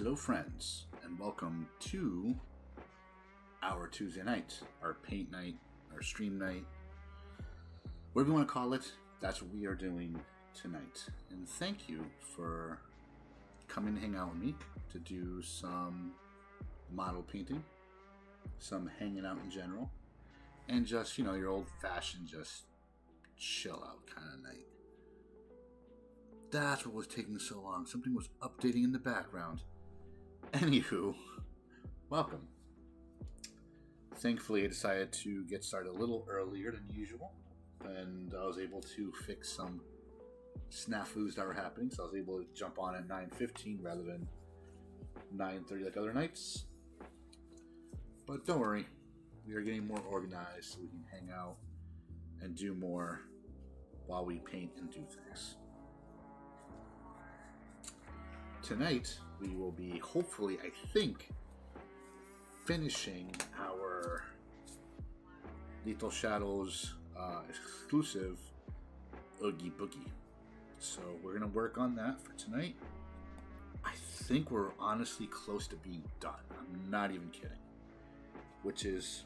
Hello friends, and welcome to our Tuesday night, our paint night, our stream night, whatever you want to call it. That's what we are doing tonight. And thank you for coming to hang out with me to do some model painting, some hanging out in general, and just, your old-fashioned just chill out kind of night. That's what was taking so long. Something was updating in the background. Anywho, welcome. Thankfully, I decided to get started a little earlier than usual, and I was able to fix some snafus that were happening, so I was able to jump on at 9:15 rather than 9:30 like other nights. But don't worry, we are getting more organized so we can hang out and do more while we paint and do things. Tonight, we will be, hopefully, I think, finishing our Lethal Shadows exclusive Oogie Boogie. So we're going to work on that for tonight. I think we're honestly close to being done. I'm not even kidding. Which is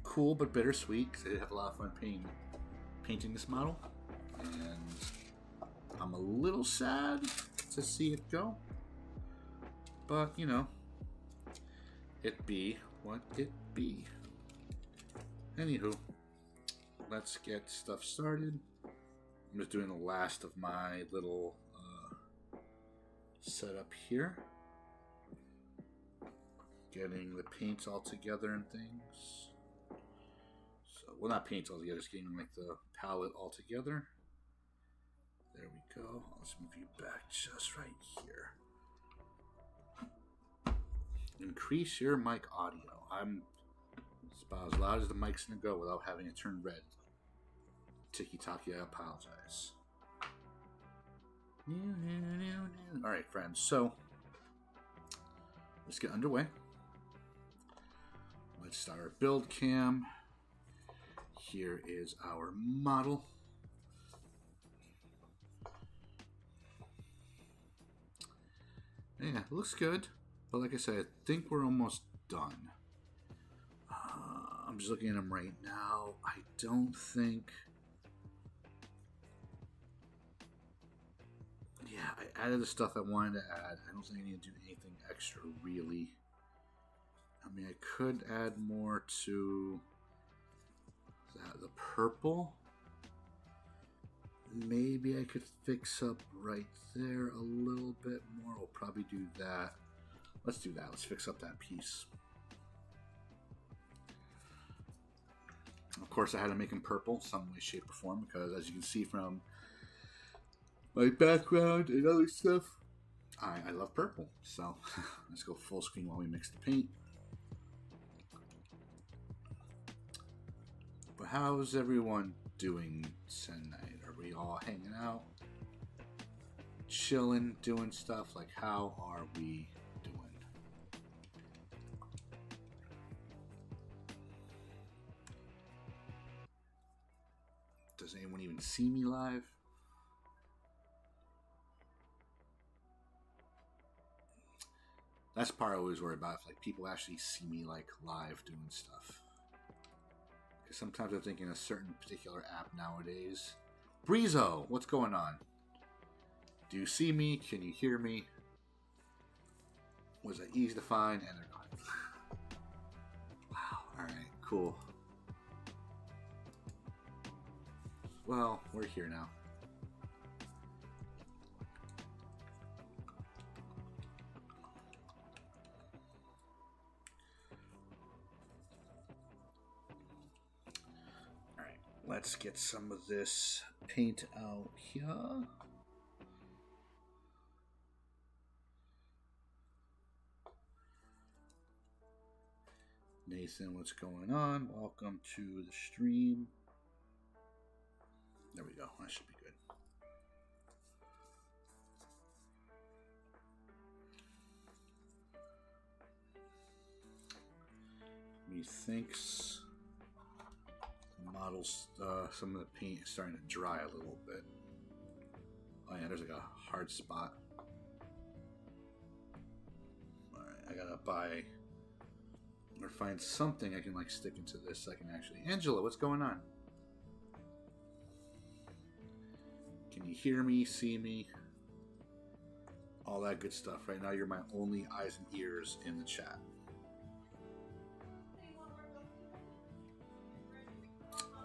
cool but bittersweet because I did have a lot of fun painting this model. And I'm a little sad to see it go. But, it be what it be. Anywho, let's get stuff started. I'm just doing the last of my little setup here. Getting the paints all together and things. So, well, not paints all together, just getting like the palette all together. There we go. Let's move you back just right here. Increase your mic audio. I'm about as loud as the mic's gonna go without having it turn red. Tiki-taki, I apologize. Alright, friends, so let's get underway. Let's start our build cam. Here is our model. Yeah, it looks good. But like I said, I think we're almost done. I'm just looking at them right now. I don't think... Yeah, I added the stuff I wanted to add. I don't think I need to do anything extra, really. I mean, I could add more to the purple. Maybe I could fix up right there a little bit more. We'll probably do that. Let's do that. Let's fix up that piece. Of course, I had to make him purple some way, shape, or form because, as you can see from my background and other stuff, I love purple. So let's go full screen while we mix the paint. But how's everyone doing tonight? Are we all hanging out, chilling, doing stuff? Like, how are we doing? Does anyone even see me live? That's the part I always worry about, if like people actually see me like live doing stuff. Because sometimes I'm thinking a certain particular app nowadays. Breezo, what's going on? Do you see me? Can you hear me? Was that easy to find? And they're gone. Wow, alright, cool. Well, we're here now. Alright, let's get some of this paint out here. Nathan, what's going on? Welcome to the stream. There we go. That should be good. Methinks the models, some of the paint is starting to dry a little bit. Oh yeah, there's like a hard spot. gotta buy or find something I can like stick into this so I can actually. Angela, what's going on? Can you hear me, see me? All that good stuff. Right now, you're my only eyes and ears in the chat.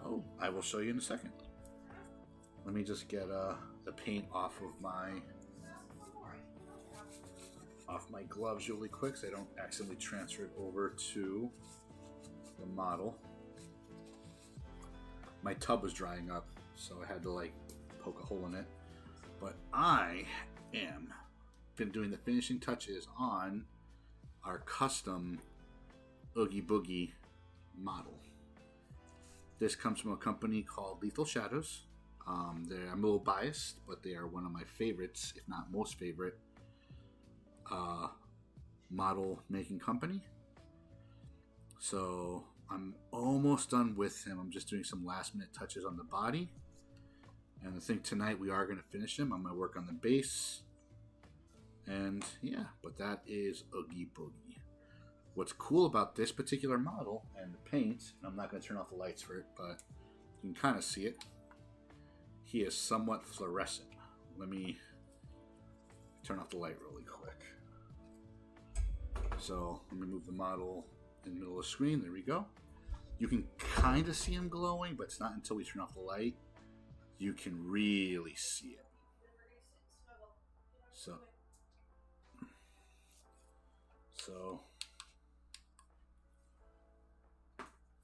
Oh, I will show you in a second. Let me just get the paint off of my gloves really quick so I don't accidentally transfer it over to the model. My tub was drying up, so I had to like poke a hole in it. But I am been doing the finishing touches on our custom Oogie Boogie model. This comes from a company called Lethal Shadows. I'm a little biased, but they are one of my favorites, if not most favorite, model making company. So I'm almost done with him. I'm just doing some last minute touches on the body. And I think tonight we are going to finish him. I'm going to work on the base. And yeah, but that is Oogie Boogie. What's cool about this particular model and the paint, and I'm not going to turn off the lights for it, but you can kind of see it. He is somewhat fluorescent. Let me turn off the light really quick. So let me move the model in the middle of the screen. There we go. You can kind of see him glowing, but it's not until we turn off the light you can really see it. So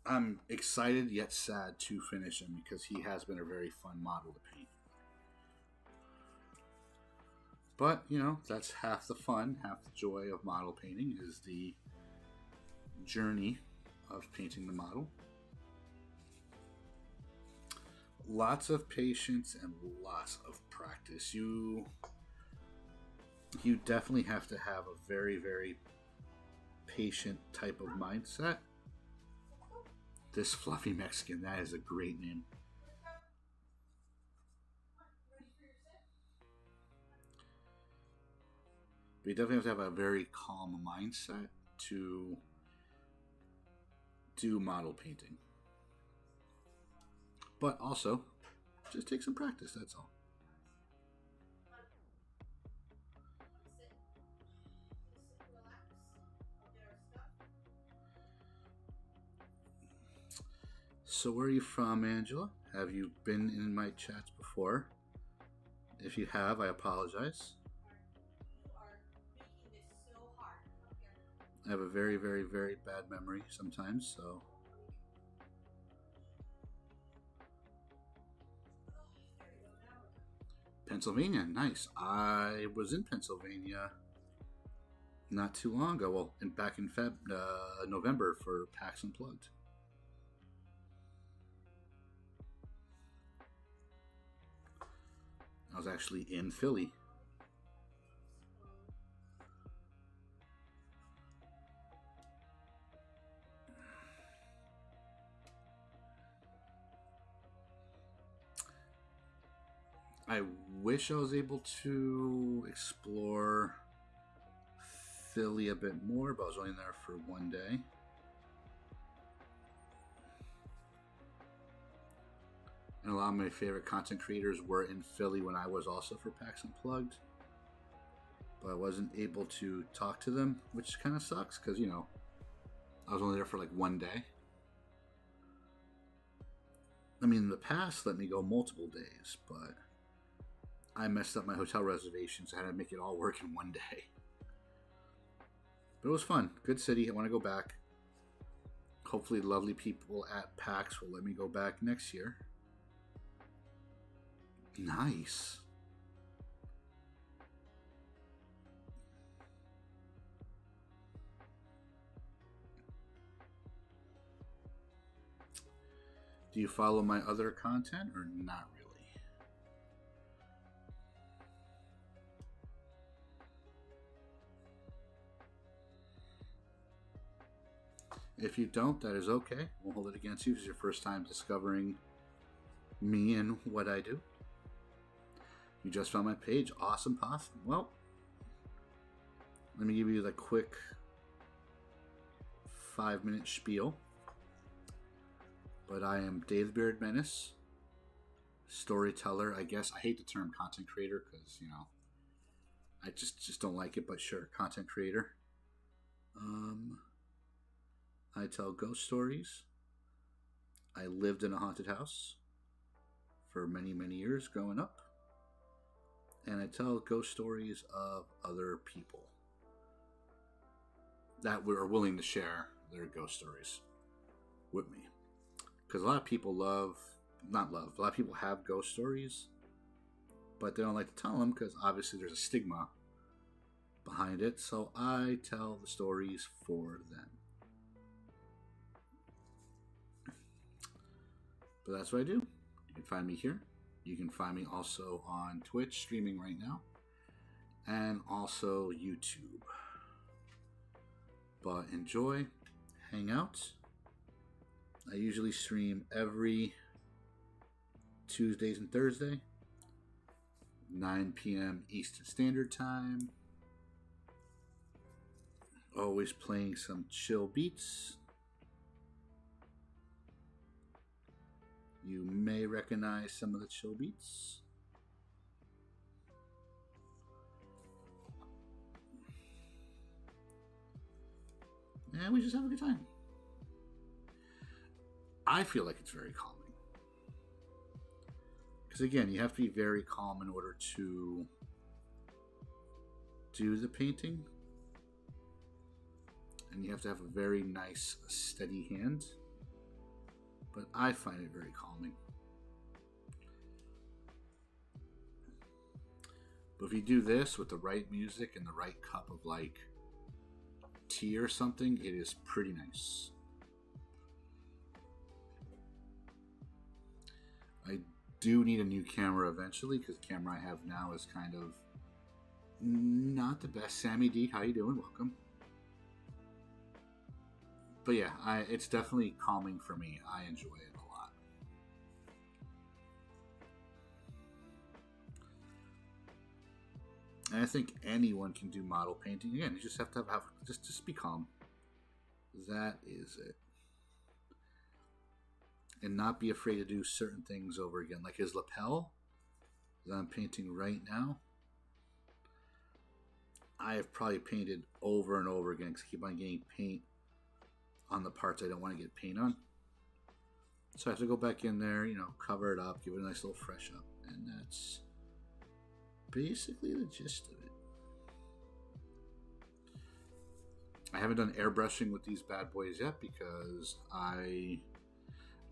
I'm excited yet sad to finish him because he has been a very fun model to paint. But, you know, that's half the fun, half the joy of model painting is the journey of painting the model. Lots of patience and lots of practice. You definitely have to have a very, very patient type of mindset. This Fluffy Mexican, that is a great name. But you definitely have to have a very calm mindset to do model painting. But also, just take some practice, that's all. So where are you from, Angela? Have you been in my chats before? If you have, I apologize. I have a very, very, very bad memory sometimes, so. Pennsylvania, nice. I was in Pennsylvania not too long ago. Well, back in November for PAX Unplugged. I was actually in Philly. I wish I was able to explore Philly a bit more, but I was only there for one day. And a lot of my favorite content creators were in Philly when I was also for PAX Unplugged. But I wasn't able to talk to them, which kind of sucks because, you know, I was only there for like one day. I mean, in the past, let me go multiple days, but I messed up my hotel reservations. I had to make it all work in one day. But it was fun. Good city. I want to go back. Hopefully lovely people at PAX will let me go back next year. Nice. Do you follow my other content or not really? If you don't, that is okay. We'll hold it against you if it's your first time discovering me and what I do. You just found my page. Awesome possum. Well, let me give you the quick 5-minute spiel. But I am Dave the Bearded Menace, storyteller, I guess. I hate the term content creator because, you know, I just don't like it, but sure, content creator. I tell ghost stories. I lived in a haunted house for many, many years growing up. And I tell ghost stories of other people that are willing to share their ghost stories with me. Because a lot of people a lot of people have ghost stories, but they don't like to tell them because obviously there's a stigma behind it. So I tell the stories for them. But that's what I do. You can find me here. You can find me also on Twitch, streaming right now, and also YouTube. But enjoy, hang out. I usually stream every Tuesdays and Thursday, 9 p.m. Eastern Standard Time. Always playing some chill beats. You may recognize some of the chill beats. And we just have a good time. I feel like it's very calming. Because again, you have to be very calm in order to do the painting. And you have to have a very nice, steady hand. But I find it very calming. But if you do this with the right music and the right cup of like tea or something, it is pretty nice. I do need a new camera eventually because the camera I have now is kind of not the best. Sammy D, how you doing? Welcome. But yeah, it's definitely calming for me. I enjoy it a lot. And I think anyone can do model painting. Again, you just have to have just be calm. That is it. And not be afraid to do certain things over again. Like his lapel that I'm painting right now. I have probably painted over and over again because I keep on getting paint on the parts I don't want to get paint on. So I have to go back in there, you know, cover it up, give it a nice little fresh up. And that's basically the gist of it. I haven't done airbrushing with these bad boys yet because I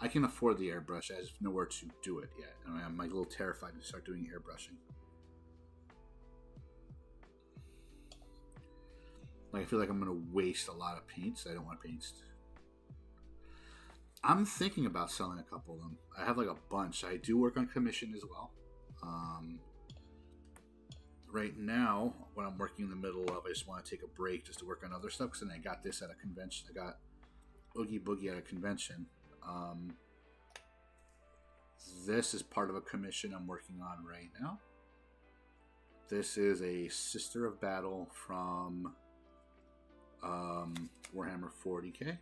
can afford the airbrush. I just have nowhere to do it yet. And I'm like a little terrified to start doing airbrushing. Like I feel like I'm going to waste a lot of paints. I don't want to paint. I'm thinking about selling a couple of them. I have like a bunch. I do work on commission as well. Right now, what I'm working in the middle of, I just want to take a break just to work on other stuff. Because then I got this at a convention. I got Oogie Boogie at a convention. This is part of a commission I'm working on right now. This is a Sister of Battle from Warhammer 40k.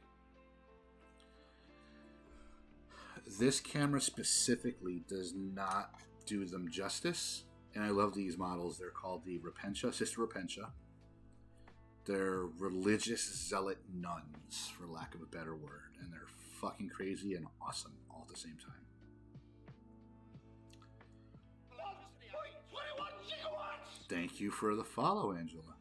This camera specifically does not do them justice, and I love these models. They're called the Repentia, Sister Repentia. They're religious zealot nuns, for lack of a better word, and they're fucking crazy and awesome all at the same time. Thank you for the follow, Angela.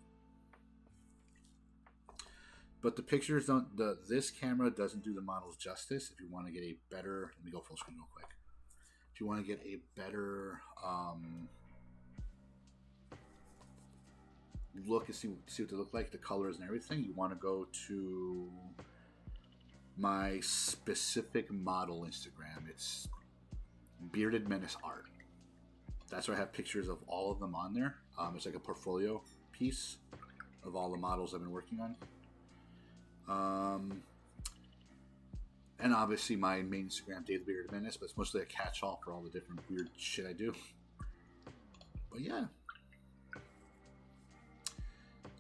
But the pictures don't. This camera doesn't do the models justice. If you want to get a better, let me go full screen real quick. If you want to get a better look and see what they look like, the colors and everything, you want to go to my specific model Instagram. It's Bearded Menace Art. That's where I have pictures of all of them on there. It's like a portfolio piece of all the models I've been working on. And obviously my main Instagram, Dave the Bearded Menace, but it's mostly a catch-all for all the different weird shit I do. But yeah.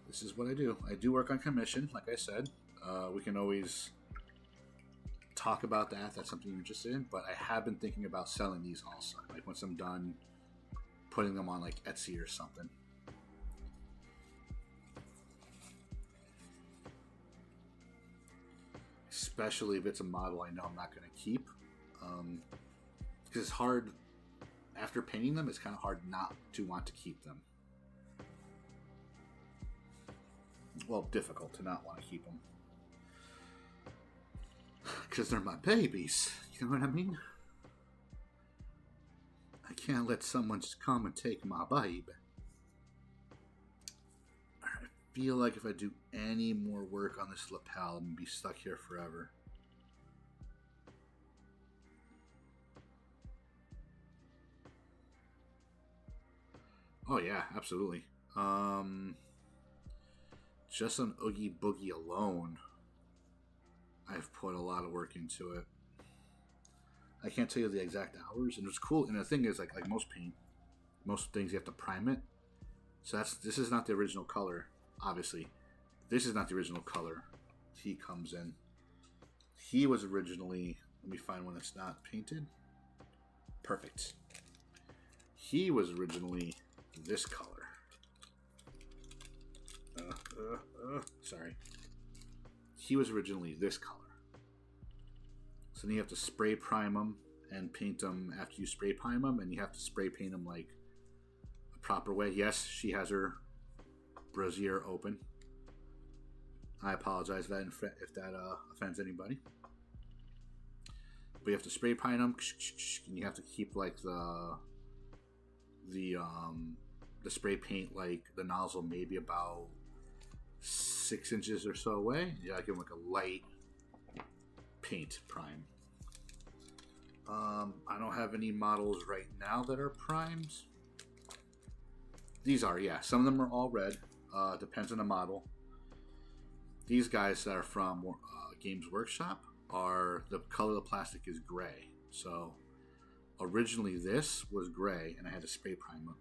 This is what I do. I do work on commission, like I said. We can always talk about that if that's something you're interested in, but I have been thinking about selling these also, like once I'm done putting them on like Etsy or something. Especially if it's a model I know I'm not going to keep, because it's hard after painting them. It's kind of hard not to want to keep them. Well, difficult to not want to keep them because they're my babies. You know what I mean? I can't let someone just come and take my baby. I feel like if I do any more work on this lapel, I'm going to be stuck here forever. Oh yeah, absolutely. Just on Oogie Boogie alone, I've put a lot of work into it. I can't tell you the exact hours, and it's cool. And the thing is, like most paint, most things you have to prime it. So this is not the original color. Obviously, this is not the original color. He comes in. He was originally. Let me find one that's not painted. Perfect. He was originally this color. Sorry. He was originally this color. So then you have to spray prime them and paint them after you spray prime them, and you have to spray paint them like a proper way. Yes, she has her brassiere open. I apologize if that offends anybody. But you have to spray prime them, and you have to keep like the spray paint, like the nozzle, maybe about 6 inches or so away. Yeah, give them like a light paint prime. I don't have any models right now that are primed. These are, yeah. Some of them are all red. Depends on the model. These guys that are from Games Workshop are, the color of the plastic is gray. So originally this was gray, and I had to spray prime it.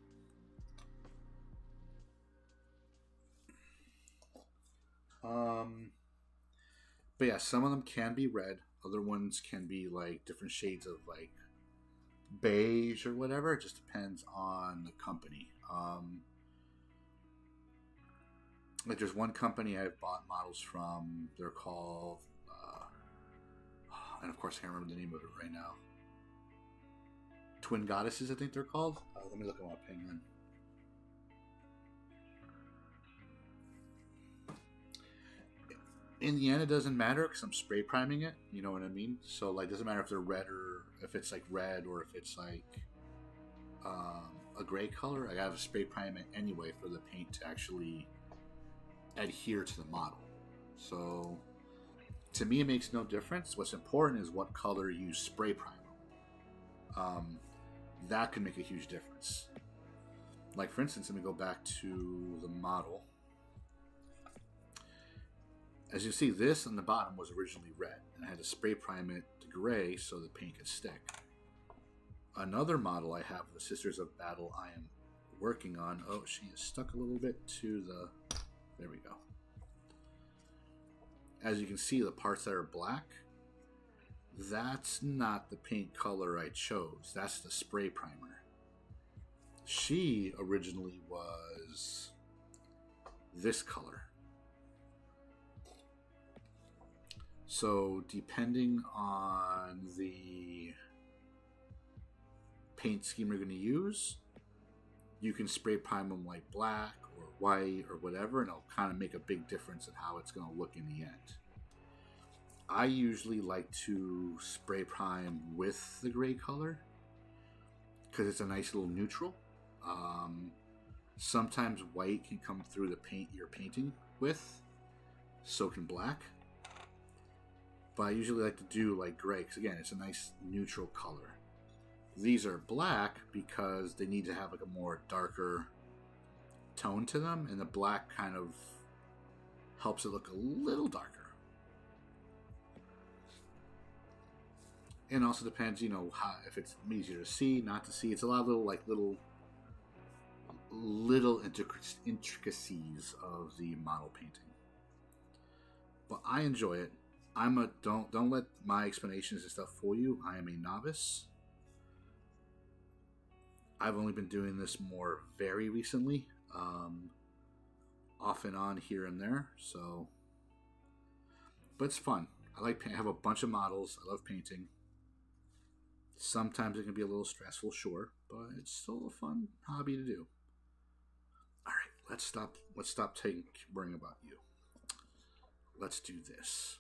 But yeah, some of them can be red. Other ones can be like different shades of like beige or whatever. It just depends on the company. Like there's one company I've bought models from. They're called, and of course I can't remember the name of it right now. Twin Goddesses, I think they're called. Let me look them up. Hang on. In the end, it doesn't matter because I'm spray priming it. You know what I mean? So like, it doesn't matter if they're red or if it's like red or if it's like a gray color. I gotta spray prime it anyway for the paint to actually adhere to the model. So to me, it makes no difference. What's important is what color you spray prime them. That can make a huge difference. Like for instance, let me go back to the model. As you see, this on the bottom was originally red, and I had to spray prime it to gray so the paint could stick. Another model I have, the Sisters of Battle, I am working on. Oh, she is stuck a little bit to the... There we go. As you can see, the parts that are black, that's not the paint color I chose. That's the spray primer. She originally was this color. So depending on the paint scheme you're going to use, you can spray prime them like black or white or whatever, and it'll kind of make a big difference in how it's going to look in the end. I usually like to spray prime with the gray color because it's a nice little neutral. Sometimes white can come through the paint you're painting with, so can black. But I usually like to do like gray because again, it's a nice neutral color. These are black because they need to have like a more darker tone to them, and the black kind of helps it look a little darker. And also depends, you know, how, if it's easier to see, not to see. It's a lot of little intricacies of the model painting. but I enjoy it. I'm a don't let my explanations and stuff fool you. I am a novice. I've only been doing this more very recently, off and on here and there. So, but it's fun. I have a bunch of models. I love painting. Sometimes it can be a little stressful, sure, but it's still a fun hobby to do. All right, let's stop. Let's stop worrying about you. Let's do this.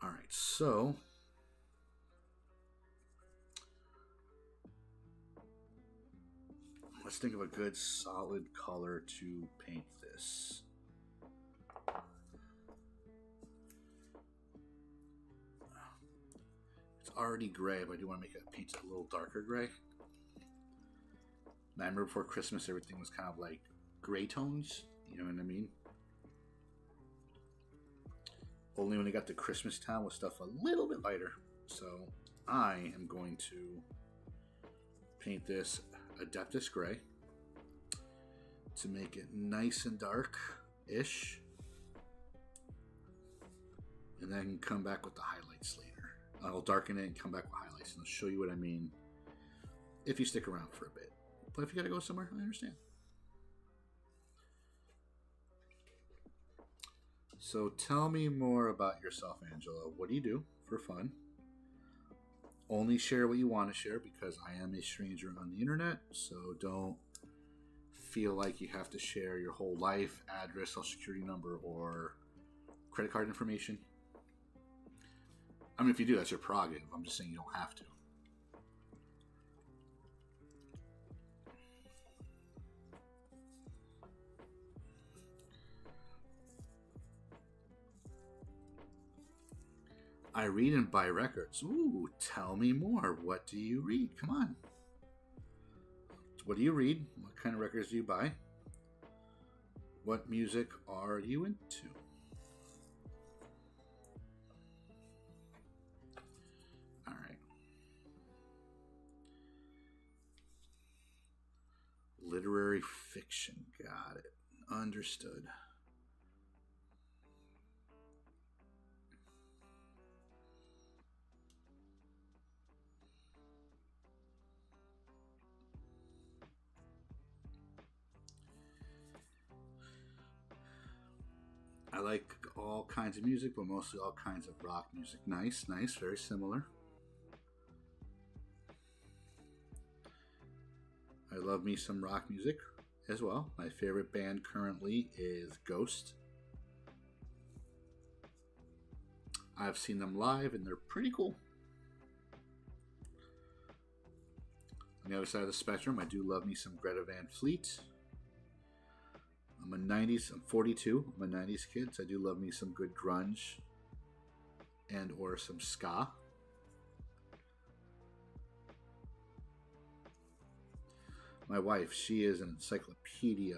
All right, so let's think of a good solid color to paint this. It's already gray, but I do want to paint it a little darker gray. I remember before Christmas, everything was kind of like gray tones. You know what I mean? Only when it got to Christmas time was stuff a little bit lighter. So I am going to paint this Adeptus Gray to make it nice and dark-ish. And then come back with the highlights later. I'll darken it and come back with highlights. And I'll show you what I mean if you stick around for a bit. But if you gotta go somewhere, I understand. So tell me more about yourself, Angela. What do you do for fun? Only share what you want to share, because I am a stranger on the internet. So don't feel like you have to share your whole life, address, social security number, or credit card information. I mean, if you do, that's your prerogative. I'm just saying you don't have to. I read and buy records. Ooh, tell me more. What do you read? Come on. What do you read? What kind of records do you buy? What music are you into? All right. Literary fiction. Got it. Understood. I like all kinds of music, but mostly all kinds of rock music. Nice, nice, very similar. I love me some rock music as well. My favorite band currently is Ghost. I've seen them live and they're pretty cool. On the other side of the spectrum, I do love me some Greta Van Fleet. I'm 42. I'm a 90s kid, so I do love me some good grunge and or some ska. My wife, she is an encyclopedia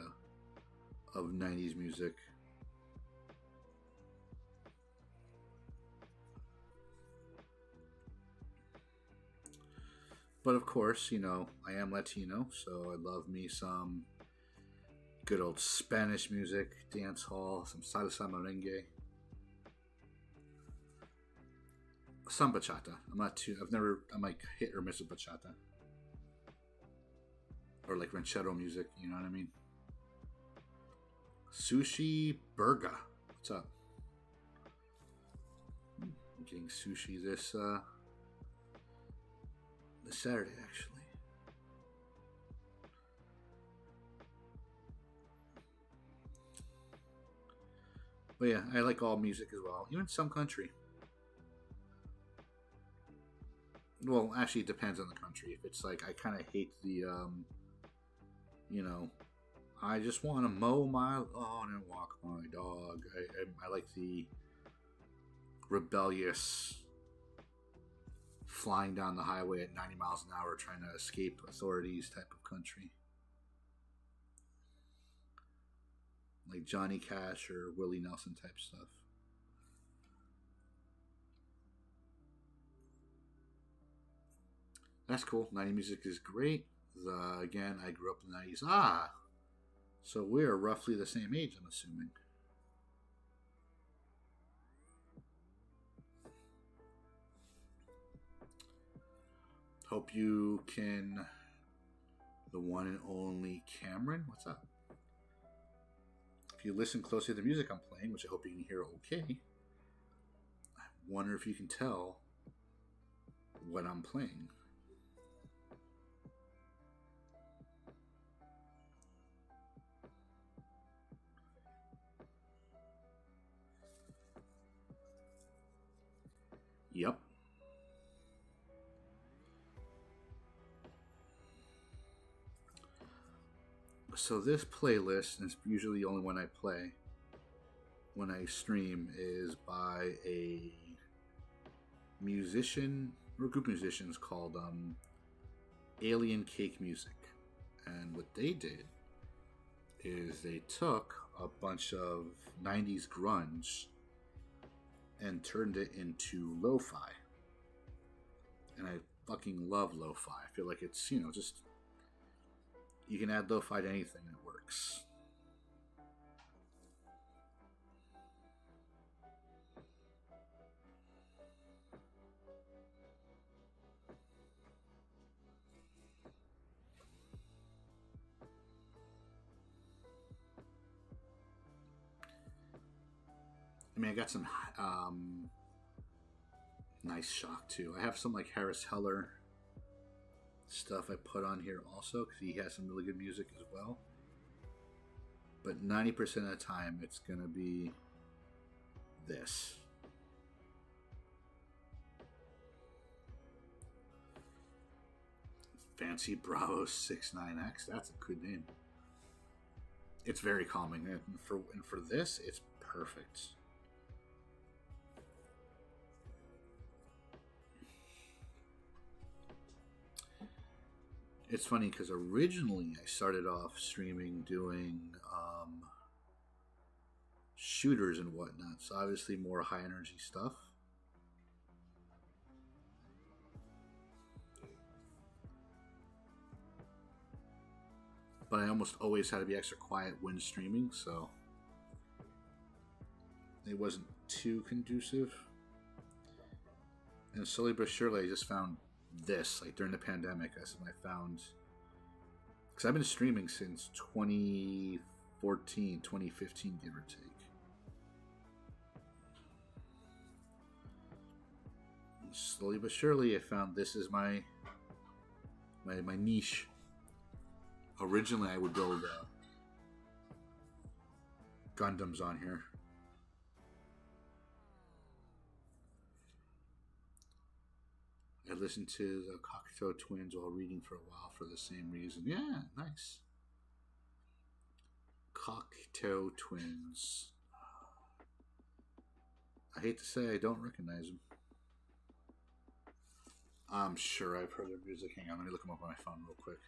of 90s music. But of course, you know, I am Latino, so I love me some good old Spanish music, dance hall, some salsa merengue, some bachata. I'm like hit or miss with bachata. Or like ranchero music, you know what I mean? Sushi Burger. What's up? I'm getting sushi this Saturday, actually. But yeah, I like all music as well, even some country. Well, actually, it depends on the country. If it's like I kind of hate the, you know, I just want to mow my lawn and walk my dog. I like the rebellious flying down the highway at 90 miles an hour trying to escape authorities type of country. Like Johnny Cash or Willie Nelson type stuff. That's cool. 90s music is great. Again, I grew up in the 90s. So we're roughly the same age, I'm assuming. Hope you can. The one and only Cameron, what's up? If you listen closely to the music I'm playing, which I hope you can hear okay, I wonder if you can tell what I'm playing. Yep. So this playlist, and it's usually the only one I play when I stream, is by a musician or group of musicians called Alien Cake Music. And what they did is they took a bunch of 90s grunge and turned it into lo-fi. And I fucking love lo-fi. I feel like it's, just you can add lo-fi to anything that works. I mean, I got some nice shock too. I have some like Harris Heller stuff I put on here also because he has some really good music as well. But 90% of the time, it's gonna be this. Fancy Bravo 69X. That's a good name. It's very calming, and for this, it's perfect. It's funny because originally I started off streaming doing shooters and whatnot, so obviously more high energy stuff. But I almost always had to be extra quiet when streaming, so it wasn't too conducive. And slowly but surely I just found this, like during the pandemic, that's when I found, because I've been streaming since 2014, 2015, give or take. And slowly but surely I found this is my niche. Originally I would build Gundams on here. I listened to the Cocteau Twins while reading for a while for the same reason. Yeah, nice. Cocteau Twins. I hate to say I don't recognize them. I'm sure I've heard their music. Hang on, let me look them up on my phone real quick.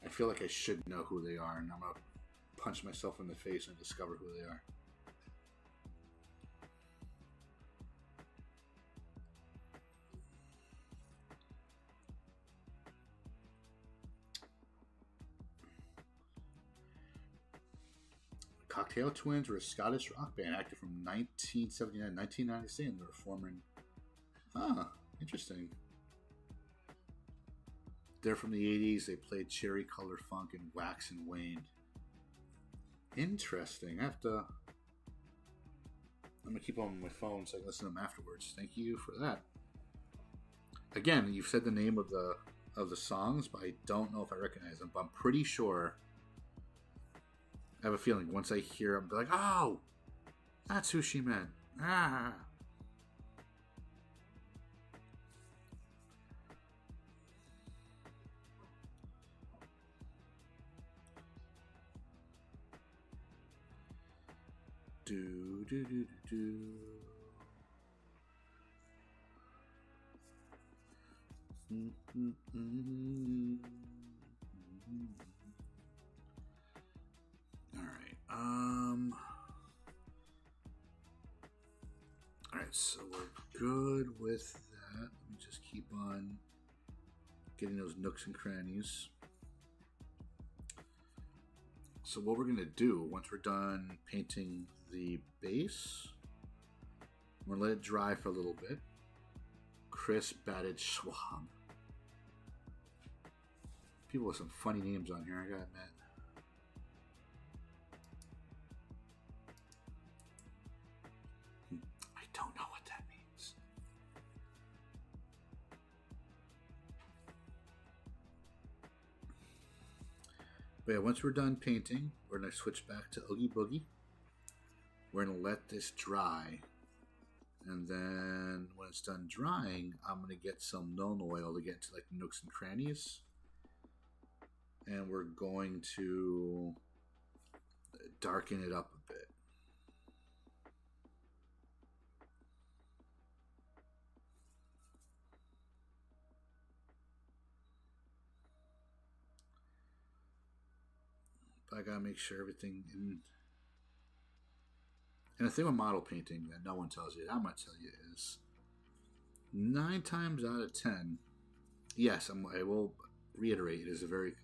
I feel like I should know who they are, and I'm going to punch myself in the face and discover who they are. Cocteau Twins were a Scottish rock band active from 1979 to 1996, and they were forming. Interesting. They're from the 80s. They played Cherry Colored Funk and Wax and Wane. Interesting. I'm going to keep them on my phone so I can listen to them afterwards. Thank you for that. Again, you've said the name of the songs, but I don't know if I recognize them. But I'm pretty sure. I have a feeling once I hear them, I'll be like, oh, that's who she meant. Ah. Do do do do do. Alright, so we're good with that. Let me just keep on getting those nooks and crannies. So what we're going to do, once we're done painting the base, We're gonna let it dry for a little bit. Chris Batted Schwab. People with some funny names on here, I gotta admit. I don't know what that means. But yeah, once we're done painting, we're gonna switch back to Oogie Boogie. We're gonna let this dry. And then when it's done drying, I'm gonna get some Nuln Oil to get to like nooks and crannies. And we're going to darken it up a bit. But I gotta make sure everything in. And the thing with model painting that no one tells you, I'm gonna tell you, is 9 times out of 10, yes, I will reiterate, it is a very.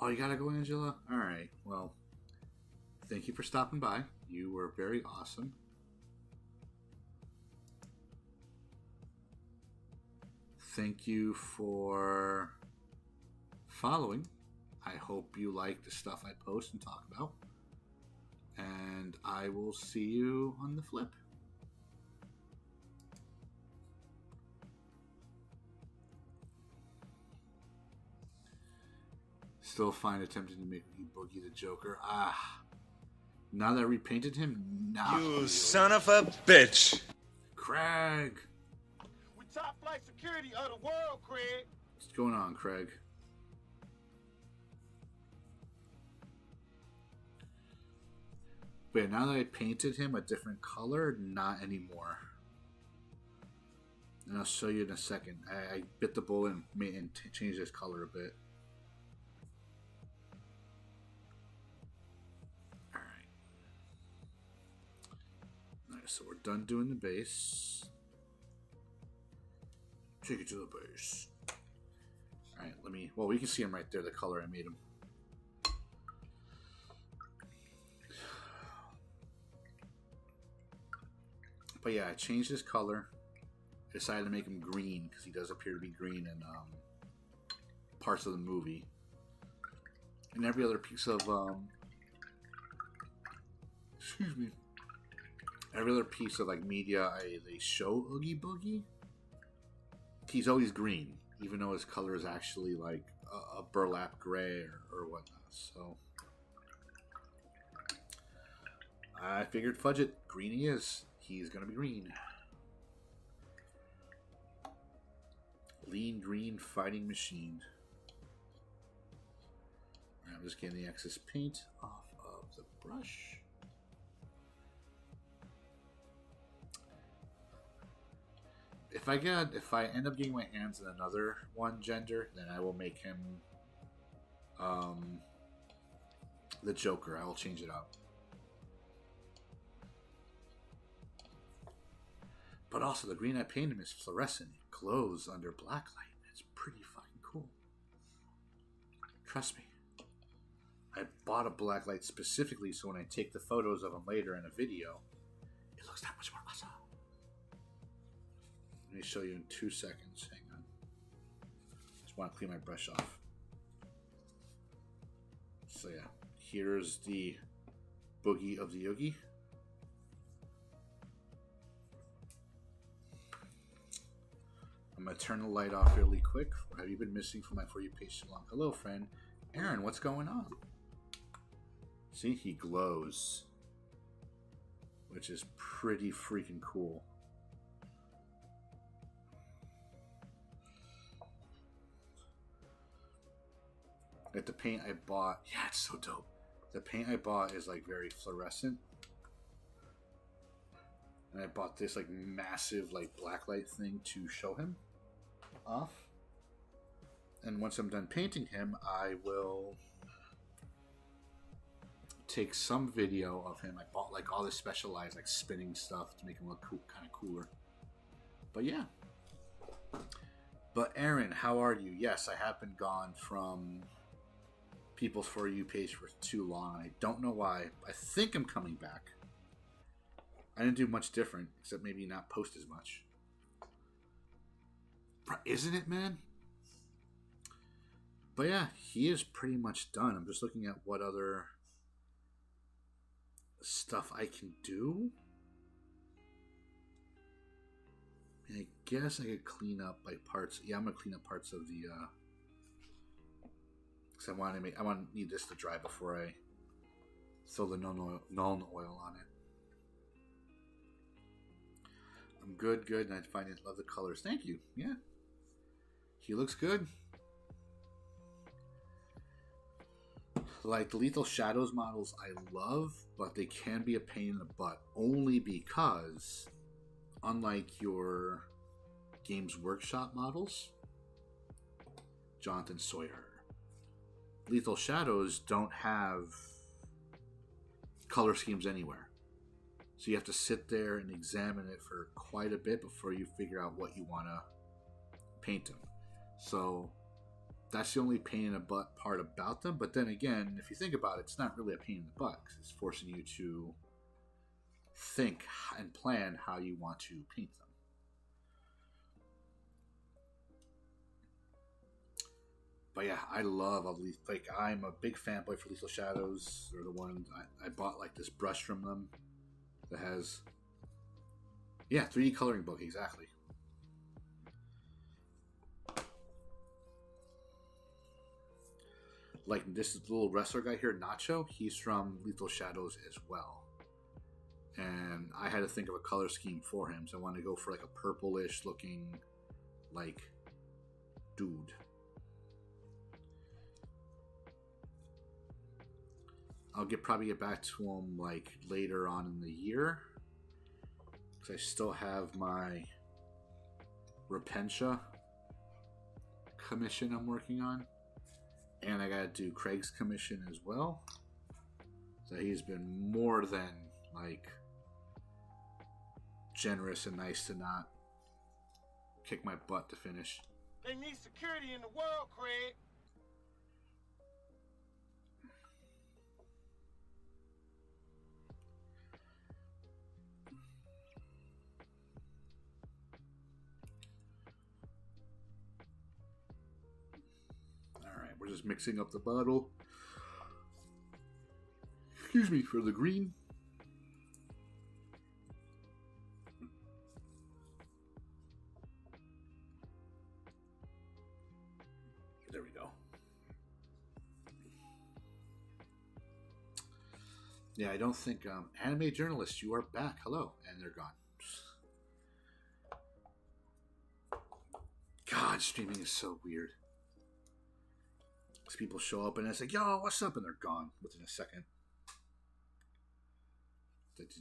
Oh, you gotta go, Angela? Alright, well, thank you for stopping by. You were very awesome. Thank you for following. I hope you like the stuff I post and talk about. And I will see you on the flip. Still find attempting to make Oogie Boogie the Joker. Now that I repainted him, you son of a bitch. Craig. We top flight security of the world, Craig. What's going on, Craig? But now that I painted him a different color, not anymore. And I'll show you in a second. I bit the bullet and changed his color a bit. So we're done doing the base. Take it to the base. Alright, well, we can see him right there, the color I made him. But yeah, I changed his color. I decided to make him green, because he does appear to be green in parts of the movie. And every other piece of, excuse me. Every other piece of like media they show Oogie Boogie, he's always green, even though his color is actually like a burlap gray or whatnot. So I figured, fudge it, green he is. He's gonna be green. Lean green fighting machine. I'm just getting the excess paint off of the brush. If I end up getting my hands on another one gender, then I will make him the Joker. I will change it up. But also, the green I painted him is fluorescent. It glows under black light. It's pretty fucking cool. Trust me. I bought a black light specifically so when I take the photos of him later in a video, it looks that much more awesome. Let me show you in 2 seconds. Hang on. Just want to clean my brush off. So yeah, here's the Boogie of the Oogie. I'm going to turn the light off really quick. Have you been missing from my For You page too long? Hello, friend. Aaron, what's going on? See, he glows. Which is pretty freaking cool. Like the paint I bought, yeah, it's so dope. The paint I bought is like very fluorescent, and I bought this like massive like blacklight thing to show him off. And once I'm done painting him, I will take some video of him. I bought like all this specialized like spinning stuff to make him look cool, kind of cooler. But yeah. But Aaron, how are you? Yes, I have been gone from People's For You page for too long. I don't know why. I think I'm coming back. I didn't do much different, except maybe not post as much. Isn't it, man? But yeah, he is pretty much done. I'm just looking at what other stuff I can do. I guess I could clean up like parts. Yeah, I'm gonna clean up parts of the. Because I need this to dry before I throw the Nuln oil on it. I'm good, and I love the colors. Thank you. Yeah, he looks good. Like the Lethal Shadows models, I love, but they can be a pain in the butt. Only because, unlike your Games Workshop models, Jonathan Sawyer, Lethal Shadows don't have color schemes anywhere. So you have to sit there and examine it for quite a bit before you figure out what you want to paint them. So that's the only pain in the butt part about them. But then again, if you think about it, it's not really a pain in the butt, because it's forcing you to think and plan how you want to paint them. But yeah, I love like I'm a big fanboy for Lethal Shadows. They're the ones I bought like this brush from them that has 3D coloring book, exactly. Like this little wrestler guy here, Nacho, he's from Lethal Shadows as well. And I had to think of a color scheme for him, so I wanted to go for like a purplish looking like dude. I'll probably get back to him like later on in the year, because I still have my Repentia commission I'm working on, and I gotta do Craig's commission as well. So he's been more than like generous and nice to not kick my butt to finish. They need security in the world, Craig. We're just mixing up the bottle. Excuse me for the green. There we go. Yeah, I don't think anime journalists, you are back. Hello, and they're gone. God, streaming is so weird. People show up and it's like, yo, what's up? And they're gone within a second.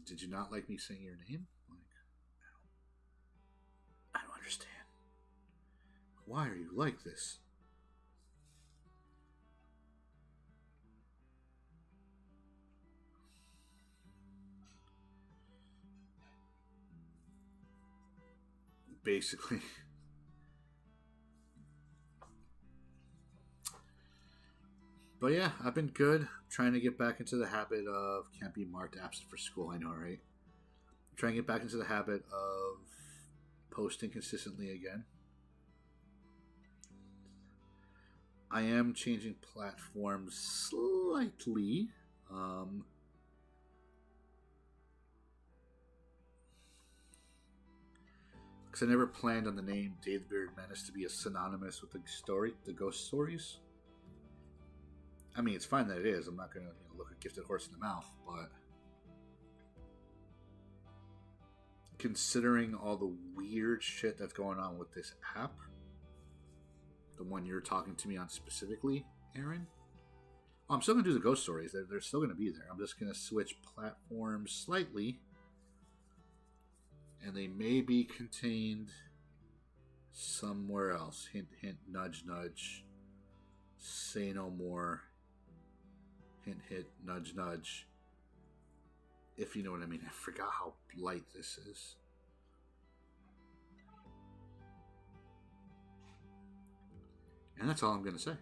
Did you not like me saying your name? Like, I don't understand. Why are you like this? Basically. But yeah, I've been good. Trying to get back into the habit of can't be marked absent for school. I know, right? Trying to get back into the habit of posting consistently again. I am changing platforms slightly. Because I never planned on the name Davebeard Menace to be as synonymous with the ghost stories. I mean, it's fine that it is. I'm not going to look a gifted horse in the mouth, but considering all the weird shit that's going on with this app, the one you're talking to me on specifically, Aaron, I'm still going to do the ghost stories. They're still going to be there. I'm just going to switch platforms slightly, and they may be contained somewhere else. Hint, hint, nudge, nudge. Say no more. Hint, hint, nudge, nudge. If you know what I mean. I forgot how light this is. And that's all I'm going to say.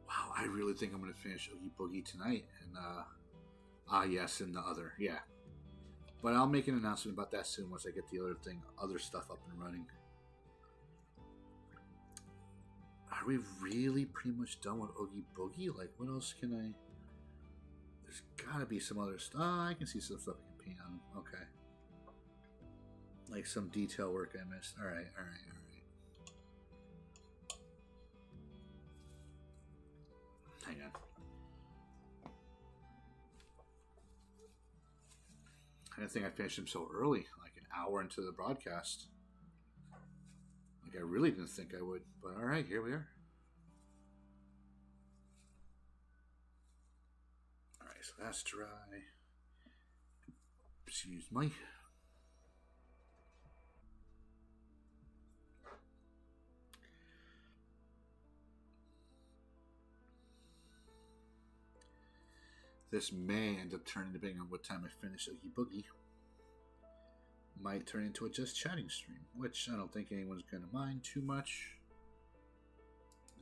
Wow, I really think I'm going to finish Oogie Boogie tonight. And, yes, and the other. Yeah. But I'll make an announcement about that soon once I get the other stuff up and running. Are we really pretty much done with Oogie Boogie? Like, what else can I... There's gotta be some other stuff. I can see some stuff I can paint on. Okay. Like some detail work I missed. Alright. Hang on. I didn't think I finished him so early, like an hour into the broadcast. Like, I really didn't think I would. But alright, here we are. Alright, so that's dry. Excuse me. This may end up turning, depending on what time I finish Oogie Boogie, might turn into a just chatting stream, which I don't think anyone's going to mind too much.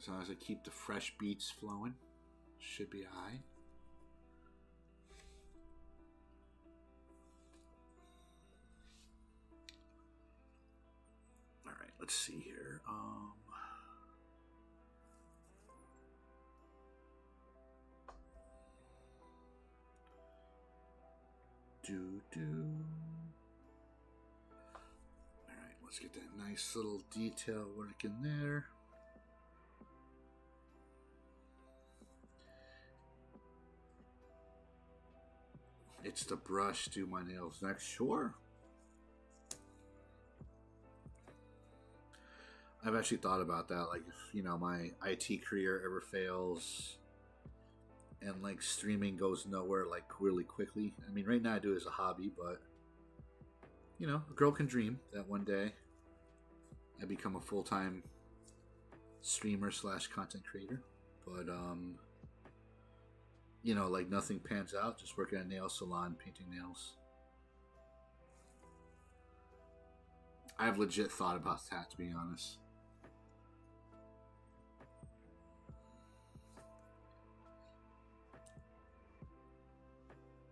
As long as I keep the fresh beats flowing, should be alright. Alright, let's see here. Alright, let's get that nice little detail work in there. It's the brush, do my nails next? Sure. I've actually thought about that, like, if, you know, my IT career ever fails and like streaming goes nowhere like really quickly. I mean, right now I do it as a hobby, but you know, a girl can dream that one day I become a full-time streamer / content creator. But you know, like nothing pans out, just working at a nail salon, painting nails. I've legit thought about that, to be honest.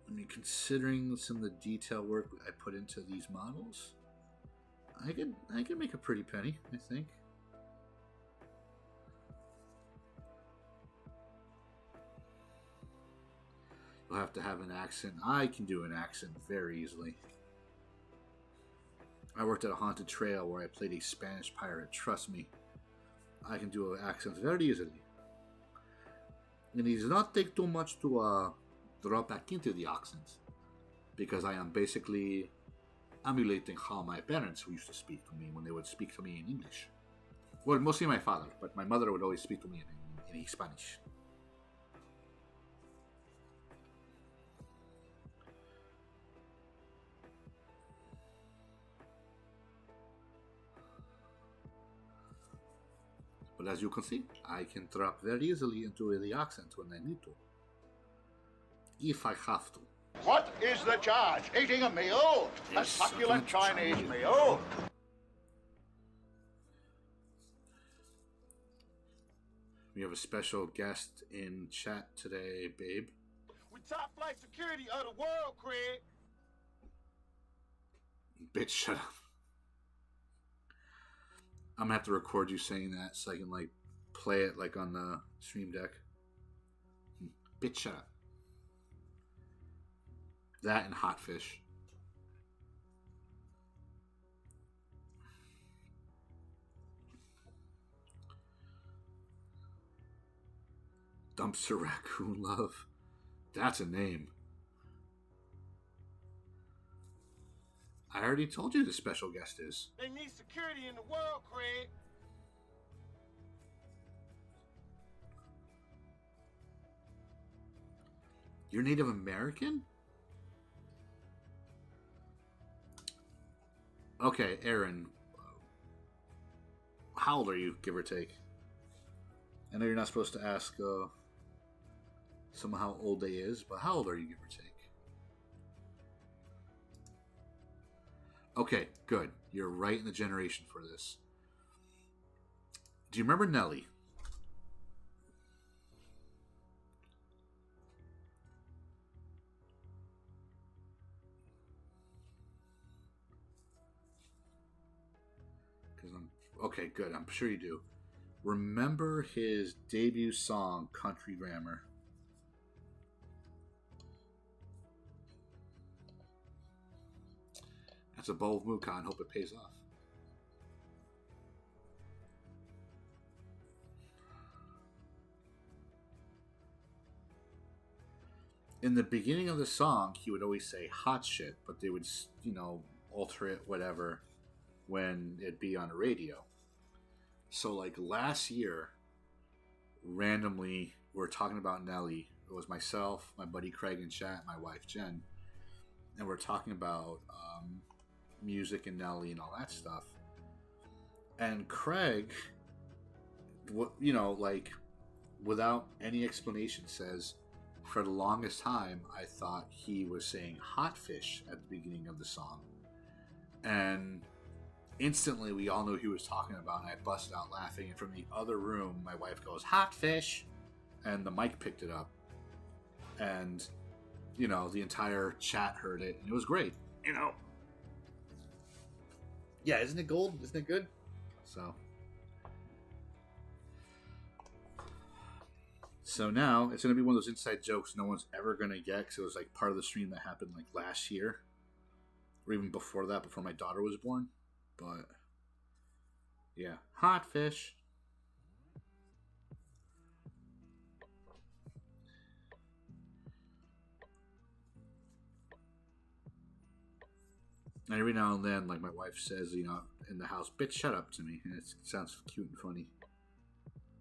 I mean, considering some of the detail work I put into these models, I could make a pretty penny, I think. You'll have to have an accent. I can do an accent very easily. I worked at a haunted trail where I played a Spanish pirate. Trust me, I can do accents very easily. And it does not take too much to drop back into the accent, because I am basically emulating how my parents used to speak to me when they would speak to me in English. Well, mostly my father, but my mother would always speak to me in Spanish. But as you can see, I can drop very easily into the accent when I need to. If I have to. What is the charge? Eating a meal? A succulent Chinese meal? We have a special guest in chat today, babe. We top flight security of the world, Craig. Bitch, shut up. I'm gonna have to record you saying that so I can like play it like on the stream deck. Bitch, shut up. That and hot fish. Dumpster Raccoon Love. That's a name. I already told you the special guest is. They need security in the world, Craig. You're Native American? Okay, Aaron. How old are you, give or take? I know you're not supposed to ask someone how old they is, but how old are you, give or take? Okay, good. You're right in the generation for this. Do you remember Nelly? Okay, good. I'm sure you do. Remember his debut song, Country Grammar? That's a bold move, Con. Hope it pays off. In the beginning of the song, he would always say hot shit, but they would, alter it, whatever, when it'd be on the radio. So, like, last year, randomly, we were talking about Nelly. It was myself, my buddy Craig in chat, my wife Jen, and we're talking about music and Nelly and all that stuff. And Craig, without any explanation, says, for the longest time, I thought he was saying hot fish at the beginning of the song. And instantly, we all knew who he was talking about, and I busted out laughing. And from the other room, my wife goes, hot fish! And the mic picked it up. And, the entire chat heard it, and it was great. Yeah, isn't it gold? Isn't it good? So now, it's going to be one of those inside jokes no one's ever going to get, because it was like part of the stream that happened like last year. Or even before that, before my daughter was born. But, yeah. Hot fish. And every now and then, like my wife says, in the house, bitch, shut up to me. And it sounds cute and funny.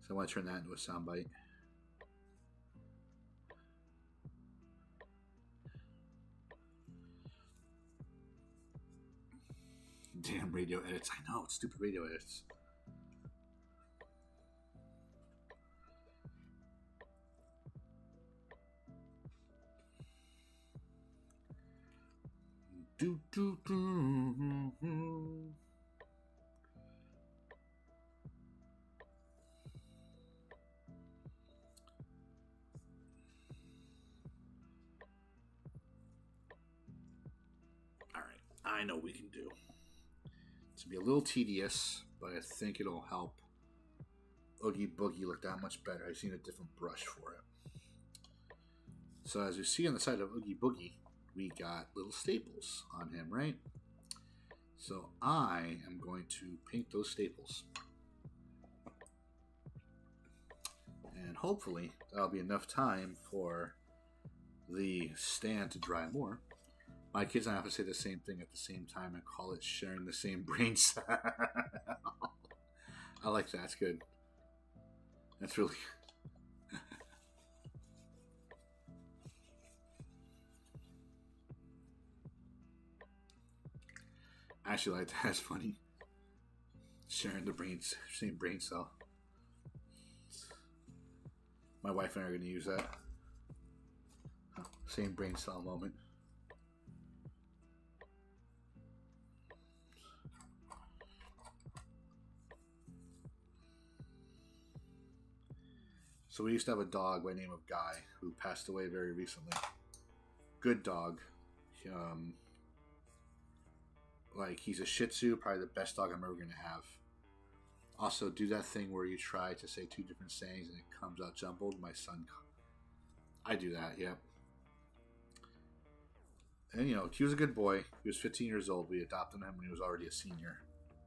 So I want to turn that into a soundbite. Damn radio edits. I know, it's stupid radio edits. Do, do, do. All right, I know we can do. It's going to be a little tedious, but I think it'll help Oogie Boogie look that much better. I've seen a different brush for it. So as you see on the side of Oogie Boogie, we got little staples on him, right? So I am going to paint those staples. And hopefully that'll be enough time for the stand to dry more. My kids and I have to say the same thing at the same time and call it sharing the same brain cell. I like that. That's good. That's really good. I actually like that. That's funny. Sharing the same brain cell. My wife and I are going to use that. Same brain cell moment. So we used to have a dog by the name of Guy who passed away very recently. Good dog. He's a Shih Tzu, probably the best dog I'm ever going to have. Also, do that thing where you try to say two different sayings and it comes out jumbled. My son, I do that, yeah. And, he was a good boy. He was 15 years old. We adopted him when he was already a senior.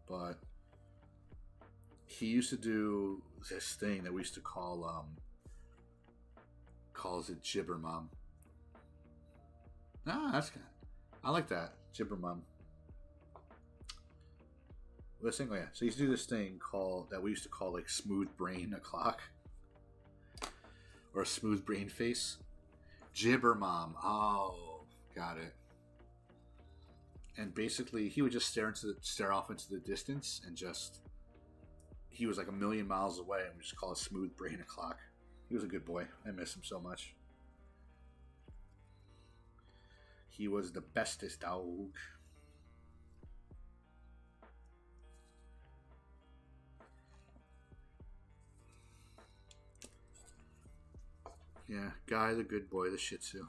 But he used to do this thing that we used to calls it Gibber Mom. That's good. I like that. Gibber Mom. This thing, yeah. So he used to do this thing that we used to call like smooth brain o'clock. Or a smooth brain face. Gibber Mom. Oh, got it. And basically he would just stare off into the distance and he was like a million miles away, and we just call it smooth brain o'clock. He was a good boy. I miss him so much. He was the bestest dog. Yeah, Guy the good boy, the Shih Tzu.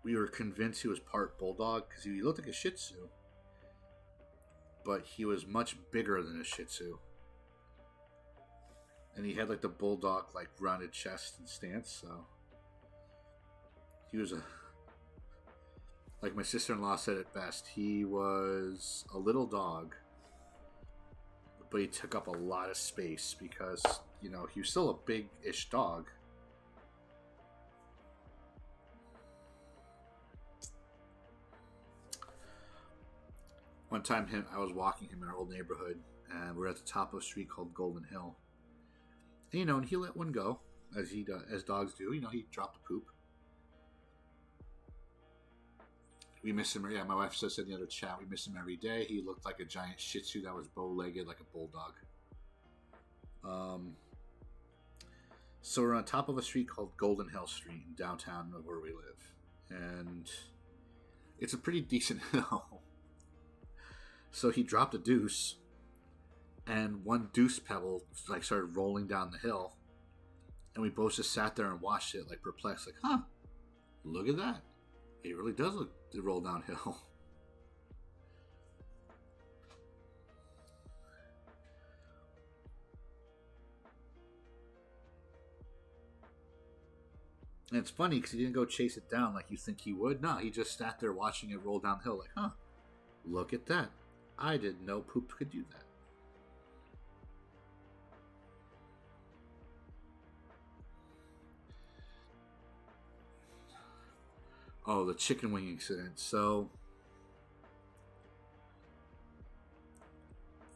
We were convinced he was part bulldog because he looked like a Shih Tzu. but he was much bigger than a Shih Tzu. And he had like the bulldog, like rounded chest and stance, so he was like my sister-in-law said it best, he was a little dog, but he took up a lot of space because, you know, he was still a big-ish dog. One time I was walking him in our old neighborhood, and we're at the top of a street called Golden Hill. And, you know, and he let one go, as dogs do. You know, he dropped a poop. We miss him. Yeah, my wife said in the other chat, we miss him every day. He looked like a giant Shih Tzu that was bow-legged like a bulldog. So we're on top of a street called Golden Hill Street in downtown where we live. And it's a pretty decent hill. So he dropped a deuce, and one deuce pebble like started rolling down the hill, and we both just sat there and watched it like perplexed, like, huh, look at that. It really does look to roll downhill. And it's funny because he didn't go chase it down like you think he would. No, he just sat there watching it roll downhill like, huh, look at that. I didn't know poop could do that. Oh, the chicken wing incident. So,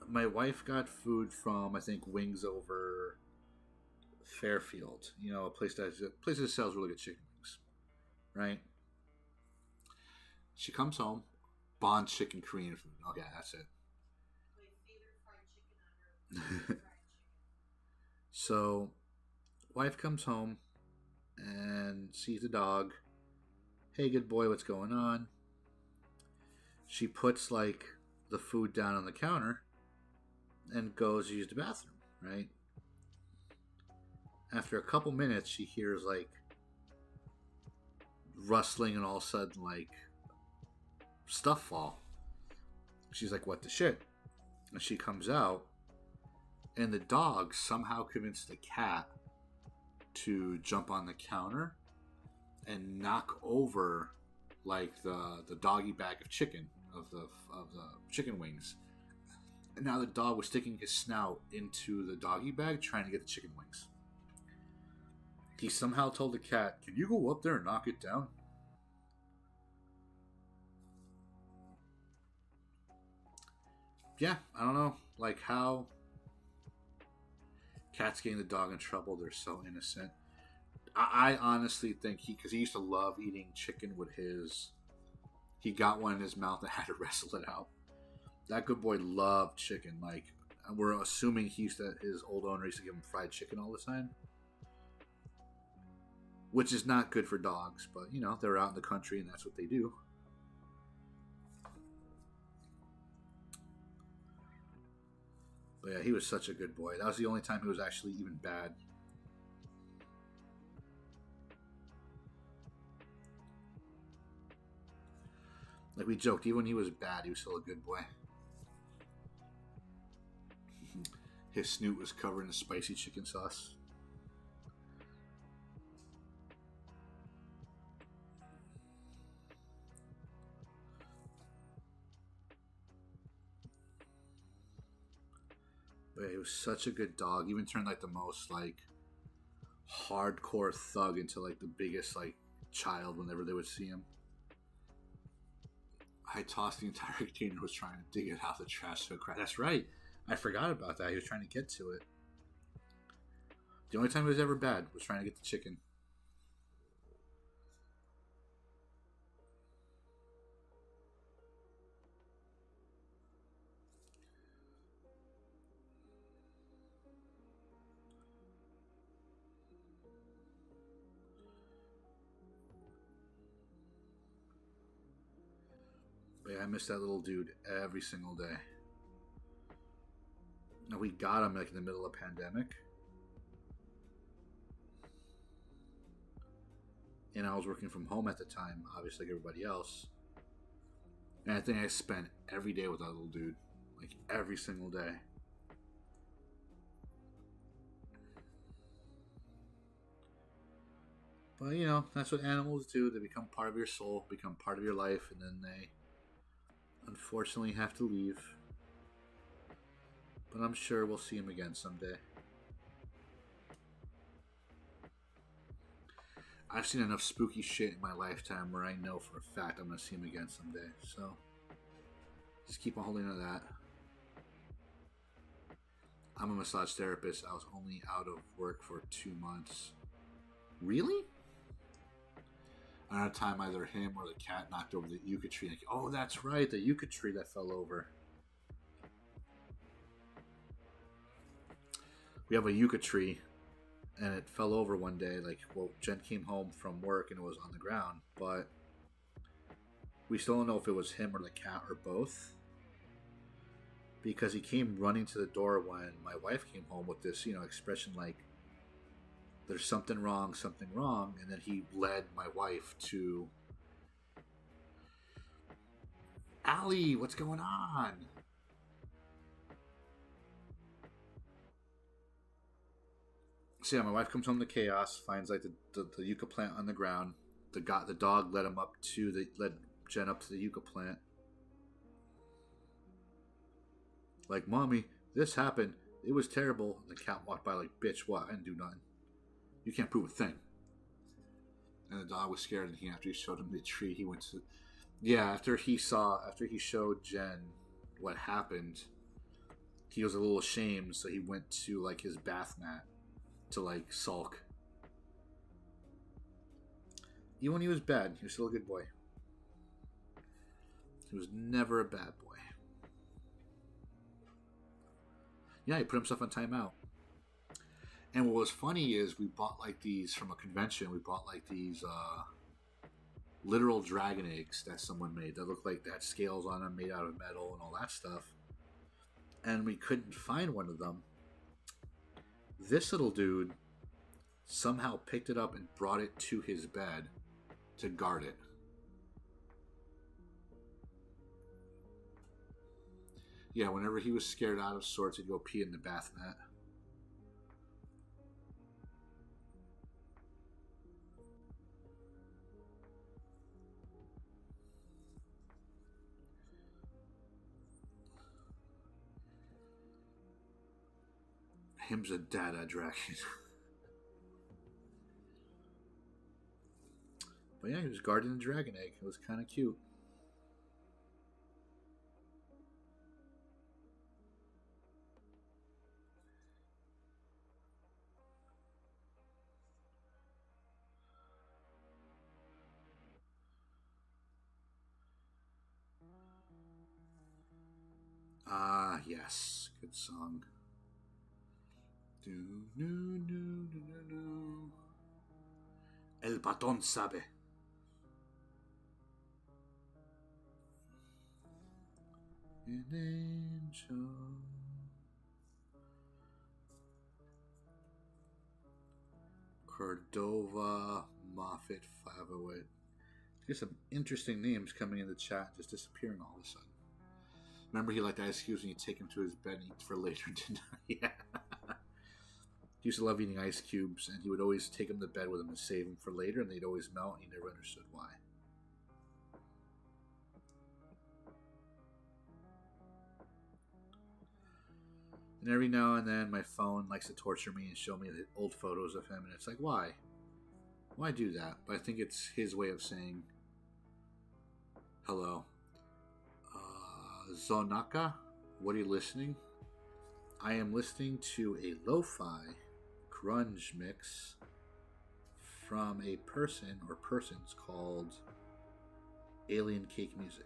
my wife got food from, I think, Wings Over Fairfield. You know, a place that sells really good chicken wings, right? She comes home, Bond chicken Korean food. Okay, that's it. My favorite fried chicken ever. So, wife comes home and sees the dog. Hey, good boy, what's going on? She puts like the food down on the counter and goes to use the bathroom, right? After a couple minutes, she hears like rustling and all of a sudden like stuff fall. She's like, what the shit? And she comes out, and the dog somehow convinced the cat to jump on the counter and knock over like the doggy bag of chicken of the chicken wings. And now the dog was sticking his snout into the doggy bag trying to get the chicken wings. He somehow told the cat, "Can you go up there and knock it down?" Yeah, I don't know, like how cats getting the dog in trouble. They're so innocent. I honestly think because he used to love eating chicken with he got one in his mouth and had to wrestle it out. That good boy loved chicken. Like, we're assuming his old owner used to give him fried chicken all the time, which is not good for dogs, but you know, they're out in the country and that's what they do. But yeah, he was such a good boy. That was the only time he was actually even bad. Like, we joked, even when he was bad, he was still a good boy. His snoot was covered in spicy chicken sauce. But yeah, he was such a good dog. Even turned like the most like hardcore thug into like the biggest like child whenever they would see him. I tossed the entire container, was trying to dig it out of the trash so it cracked. That's right. I forgot about that. He was trying to get to it. The only time he was ever bad was trying to get the chicken. But yeah, I miss that little dude every single day. Now, we got him like in the middle of a pandemic. And I was working from home at the time, obviously like everybody else. And I think I spent every day with that little dude. like every single day. But you know, that's what animals do. They become part of your soul, become part of your life, and then they unfortunately have to leave. But I'm sure we'll see him again someday. I've seen enough spooky shit in my lifetime where I know for a fact I'm going to see him again someday. So, just keep on holding on to that. I'm a massage therapist. I was only out of work for 2 months. Really? Another time, either him or the cat knocked over the yucca tree. Like, oh, that's right, the yucca tree that fell over. We have a yucca tree, and it fell over one day. Like, well, Jen came home from work and it was on the ground, but we still don't know if it was him or the cat or both. Because he came running to the door when my wife came home with this, expression like, there's something wrong, and then he led my wife to, Allie, what's going on? So yeah, my wife comes home to chaos, finds like the yucca plant on the ground. The dog led Jen up to the yucca plant. Like, Mommy, this happened. It was terrible. And the cat walked by like, bitch, what? I didn't do nothing. You can't prove a thing. And the dog was scared, and after he showed him the tree, he went to... Yeah, after he showed Jen what happened, he was a little ashamed, so he went to like his bath mat to like sulk. Even when he was bad, he was still a good boy. He was never a bad boy. Yeah, he put himself on timeout. And what was funny is we bought like these from a convention. We bought like these literal dragon eggs that someone made that looked like they had scales on them, made out of metal and all that stuff. And we couldn't find one of them. This little dude somehow picked it up and brought it to his bed to guard it. Yeah, whenever he was scared out of sorts, he'd go pee in the bath mat. Him's a dada dragon. But yeah, he was guarding the dragon egg. It was kind of cute. Ah, yes. Good song. El patón sabe. An angel. Cordova, Moffat, Favowit. There's some interesting names coming in the chat, just disappearing all of a sudden. Remember, he liked ice cubes and you'd take him to his bed and eat for later dinner. Yeah. He used to love eating ice cubes, and he would always take them to bed with him and save them for later, and they'd always melt, and he never understood why. And every now and then, my phone likes to torture me and show me the old photos of him, and it's like, why? Why do that? But I think it's his way of saying hello. Zonaka, what are you listening? I am listening to a lo-fi grunge mix from a person or persons called Alien Cake Music.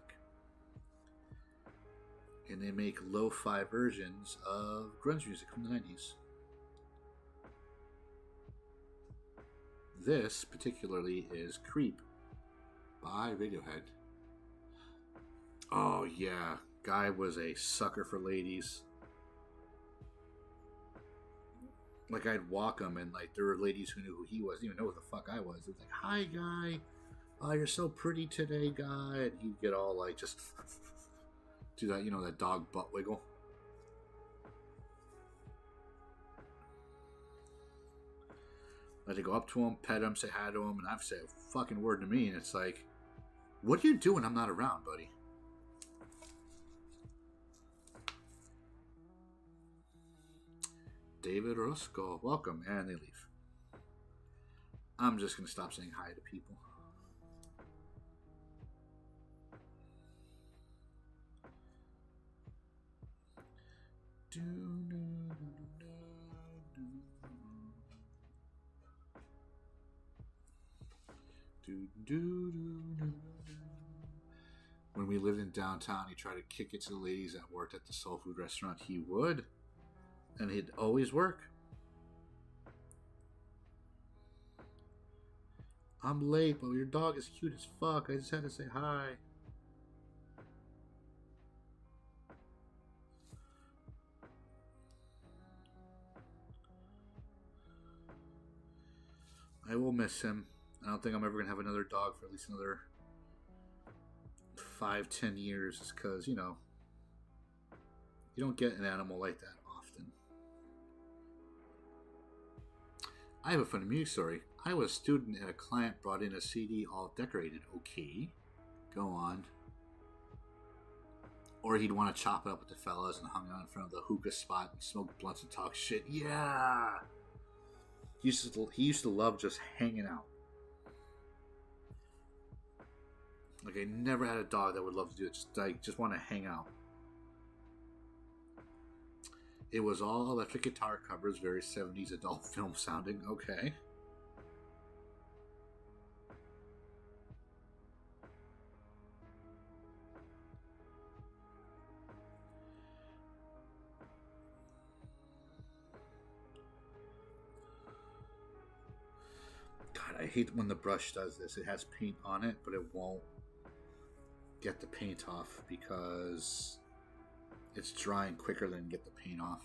And they make lo-fi versions of grunge music from the 90s. This particularly is Creep by Radiohead. Oh yeah, guy was a sucker for ladies. Like, I'd walk him, and like there were ladies who knew who he was, didn't even know who the fuck I was. It was like, hi guy, oh, you're so pretty today, guy. And he'd get all like just Do that, that dog butt wiggle. Let it go up to him, pet him, say hi to him, and I've said a fucking word to me, and it's like, what are you doing? I'm not around, buddy. David Roscoe, welcome, and they leave. I'm just gonna stop saying hi to people. When we lived in downtown, he tried to kick it to the ladies that worked at the soul food restaurant. He would, and he'd always work. I'm late, but your dog is cute as fuck. I just had to say hi. I will miss him. I don't think I'm ever going to have another dog for at least another 5-10 years, just because, you don't get an animal like that often. I have a funny music story. I was a student and a client brought in a CD all decorated. Okay, go on. Or he'd want to chop it up with the fellas and hung out in front of the hookah spot and smoked blunts and talk shit. Yeah! He used to love just hanging out. Like, I never had a dog that would love to do it. Just want to hang out. It was all electric guitar covers, very 70s adult film sounding. Okay. God, I hate when the brush does this. It has paint on it, but it won't get the paint off because it's drying quicker than get the paint off.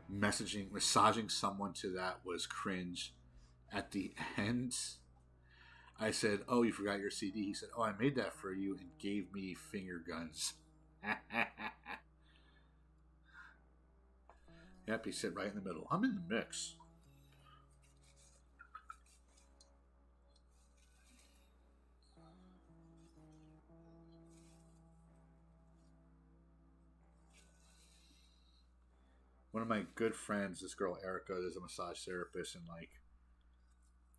Massaging someone to that was cringe. At the end, I said, "Oh, you forgot your CD." He said, "Oh, I made that for you," and gave me finger guns. Yep, he said right in the middle. I'm in the mix. One of my good friends, this girl Erica, is a massage therapist, and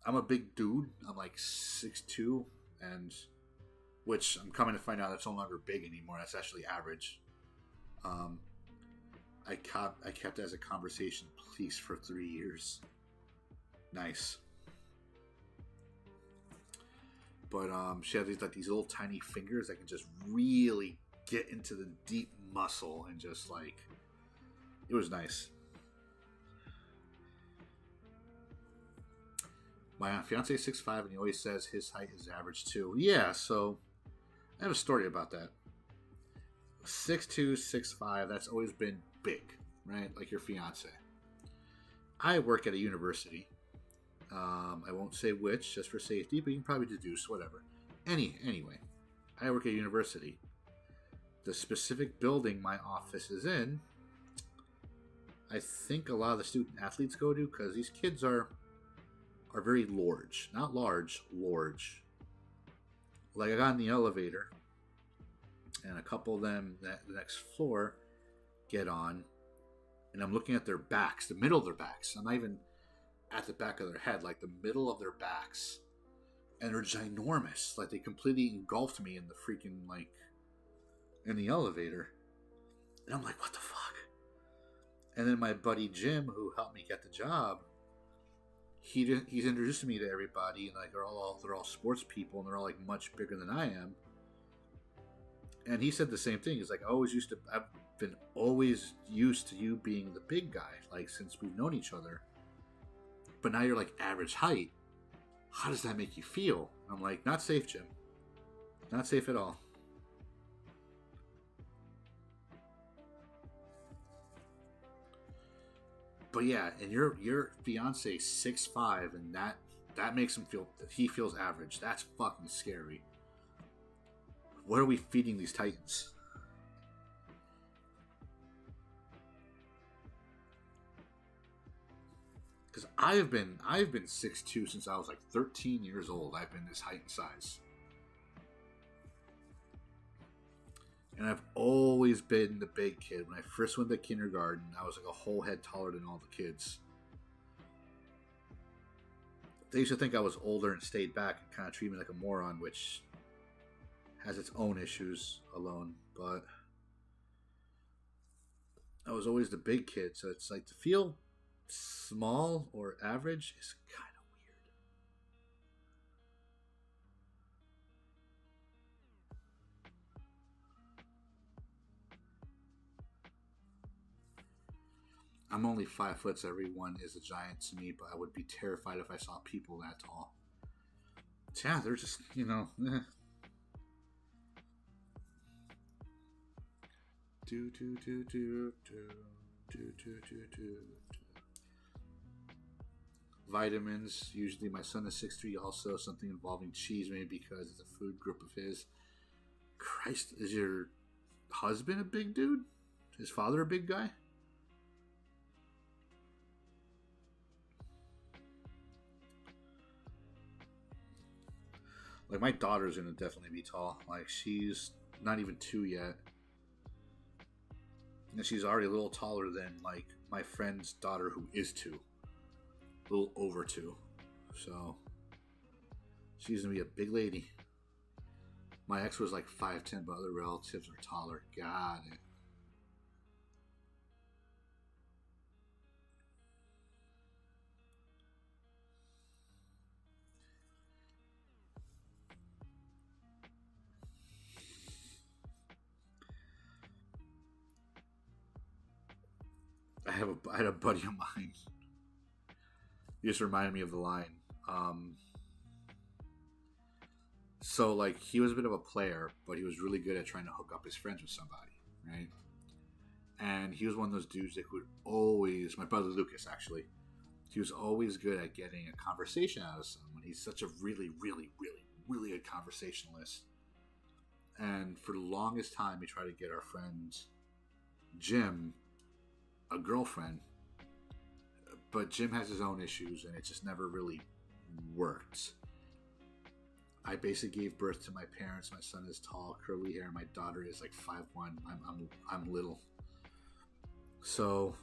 I'm a big dude. I'm like 6'2", and which I'm coming to find out that's no longer big anymore. That's actually average. I kept it as a conversation piece for 3 years. Nice. But she had these little tiny fingers that can just really get into the deep muscle and just it was nice. My fiance is 6'5", and he always says his height is average too. Yeah, so I have a story about that. 6'2", 6'5", that's always been big, right? Like your fiance. I work at a university. I won't say which, just for safety, but you can probably deduce, whatever. Anyway, I work at a university. The specific building my office is in, I think a lot of the student athletes go to, because these kids are very large. Not large, large. Like, I got in the elevator, and a couple of them, the next floor, get on, and I'm looking at their backs, the middle of their backs. I'm not even at the back of their head, like the middle of their backs. And they're ginormous. Like, they completely engulfed me in the freaking, in the elevator. And I'm like, what the fuck? And then my buddy Jim, who helped me get the job, he's introduced me to everybody, and they're all sports people, and they're all much bigger than I am. And he said the same thing. He's like, I've been always used to you being the big guy, since we've known each other. But now you're average height. How does that make you feel? And I'm like, not safe, Jim. Not safe at all. But yeah, and your fiance 6'5", and that makes him feel that he feels average. That's fucking scary. What are we feeding these titans? Because I've been 6'2" since I was like 13 years old. I've been this height and size. And I've always been the big kid. When I first went to kindergarten, I was like a whole head taller than all the kids. They used to think I was older and stayed back and kind of treat me like a moron, which has its own issues alone. But I was always the big kid, so it's like to feel small or average is kind of weird. I'm only 5 foot, so everyone is a giant to me, but I would be terrified if I saw people that tall. Yeah, they're just, eh. Vitamins. Usually my son is 6'3", also something involving cheese, maybe because it's a food group of his. Christ, is your husband a big dude? His father a big guy? Like, my daughter's gonna definitely be tall. Like, she's not even 2 yet. And she's already a little taller than, like, my friend's daughter who is 2. A little over 2. So, she's gonna be a big lady. My ex was like 5'10", but other relatives are taller. Got it. I had a buddy of mine. He just reminded me of the line. So, like, he was a bit of a player, but he was really good at trying to hook up his friends with somebody, right? And he was one of those dudes that would always, my brother Lucas, actually, he was always good at getting a conversation out of someone. He's such a really, really, really, really good conversationalist. And for the longest time, we tried to get our friend Jim a girlfriend, but Jim has his own issues, and it just never really worked. I basically gave birth to my parents. My son is tall, curly hair. My daughter is like 5'1". I'm little. So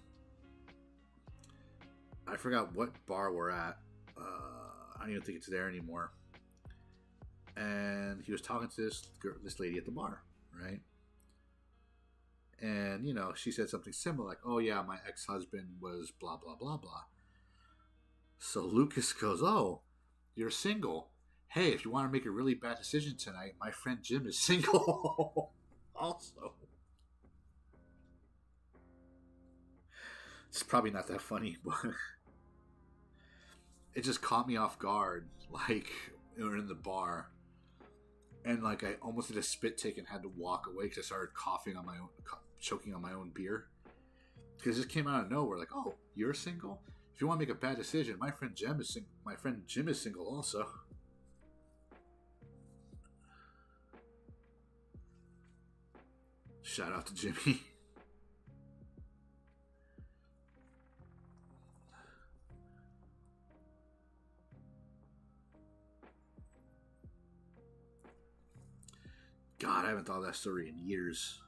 I forgot what bar we're at. I don't even think it's there anymore. And he was talking to this lady at the bar, right? And, she said something similar, like, oh, yeah, my ex-husband was blah, blah, blah, blah. So Lucas goes, oh, you're single. Hey, if you want to make a really bad decision tonight, my friend Jim is single also. It's probably not that funny, but it just caught me off guard. Like, we were in the bar, and, like, I almost did a spit take and had to walk away because I started coughing on my own, choking on my own beer. Because it just came out of nowhere, like, oh, you're single? If you want to make a bad decision, my friend Jim is single also. Shout out to Jimmy. God, I haven't thought of that story in years.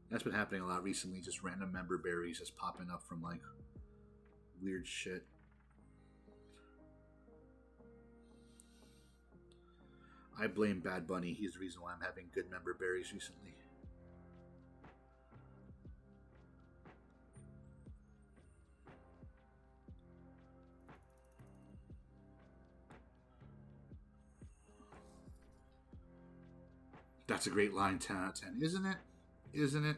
That's been happening a lot recently, just random member berries just popping up from, like, weird shit. I blame Bad Bunny. He's the reason why I'm having good member berries recently. That's a great line, 10 out of 10. Isn't it? Isn't it?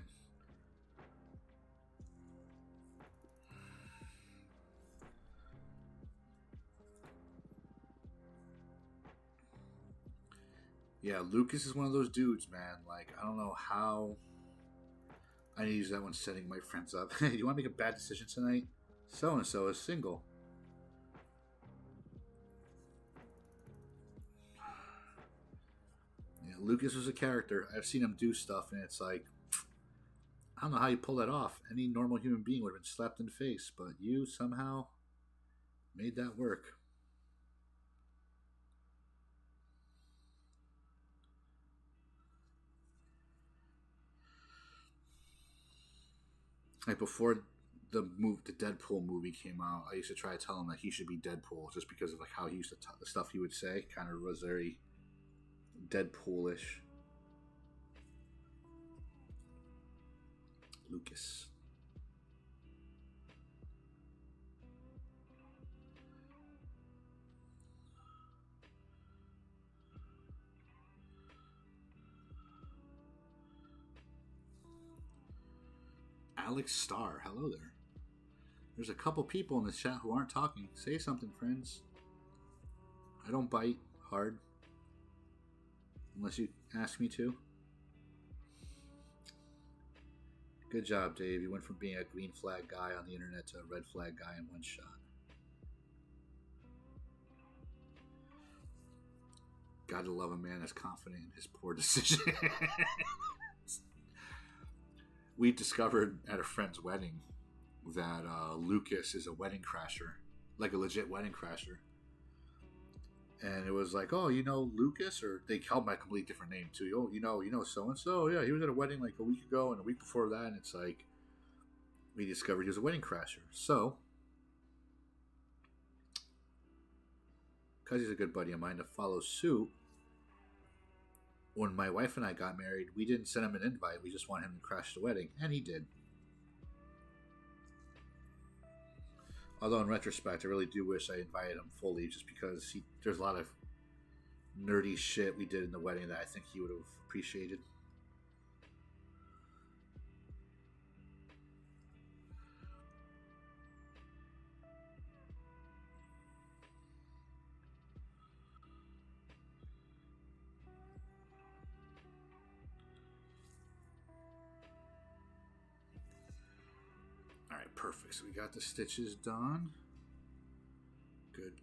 Yeah, Lucas is one of those dudes, man. Like, I don't know how. I need to use that one setting my friends up. You want to make a bad decision tonight? So-and-so is single. Lucas was a character. I've seen him do stuff, and it's like, I don't know how you pull that off. Any normal human being would have been slapped in the face, but you somehow made that work. Like before the Deadpool movie came out, I used to try to tell him that he should be Deadpool just because of like how he used to the stuff he would say kind of was very Deadpoolish. Lucas. Alex Starr, hello there. There's a couple people in the chat who aren't talking. Say something, friends. I don't bite hard. Unless you ask me to. Good job, Dave. You went from being a green flag guy on the internet to a red flag guy in one shot. Gotta love a man that's confident in his poor decision. We discovered at a friend's wedding that Lucas is a wedding crasher, like a legit wedding crasher. And it was like, oh, you know Lucas? Or they called my complete different name too. Oh, you know so-and-so? Yeah, he was at a wedding like a week ago and a week before that. And it's like, we discovered he was a wedding crasher. So, because he's a good buddy of mine, to follow suit, when my wife and I got married, we didn't send him an invite. We just wanted him to crash the wedding. And he did. Although in retrospect, I really do wish I invited him fully, just because there's a lot of nerdy shit we did in the wedding that I think he would have appreciated. Alright, perfect. So we got the stitches done.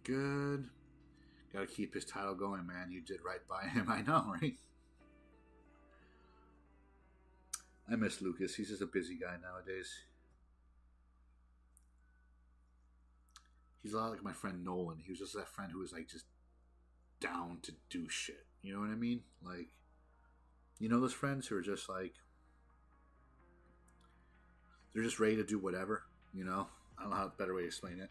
Good. Gotta keep his title going, man. You did right by him. I know, right? I miss Lucas. He's just a busy guy nowadays. He's a lot like my friend Nolan. He was just that friend who was like just down to do shit. You know what I mean? Like, you know those friends who are just like, they're just ready to do whatever, you know? I don't know how a better way to explain it.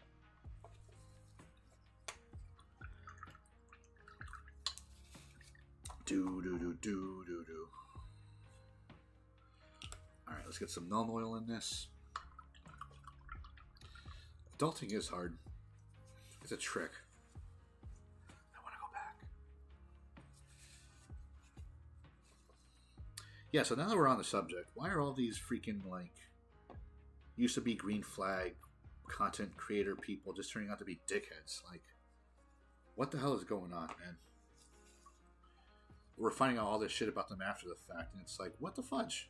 Do. Alright, let's get some null oil in this. Adulting is hard. It's a trick. I want to go back. Yeah, so now that we're on the subject, why are all these freaking, like, used to be green flag content creator people just turning out to be dickheads? Like, what the hell is going on, man? We're finding out all this shit about them after the fact, and it's like, what the fudge?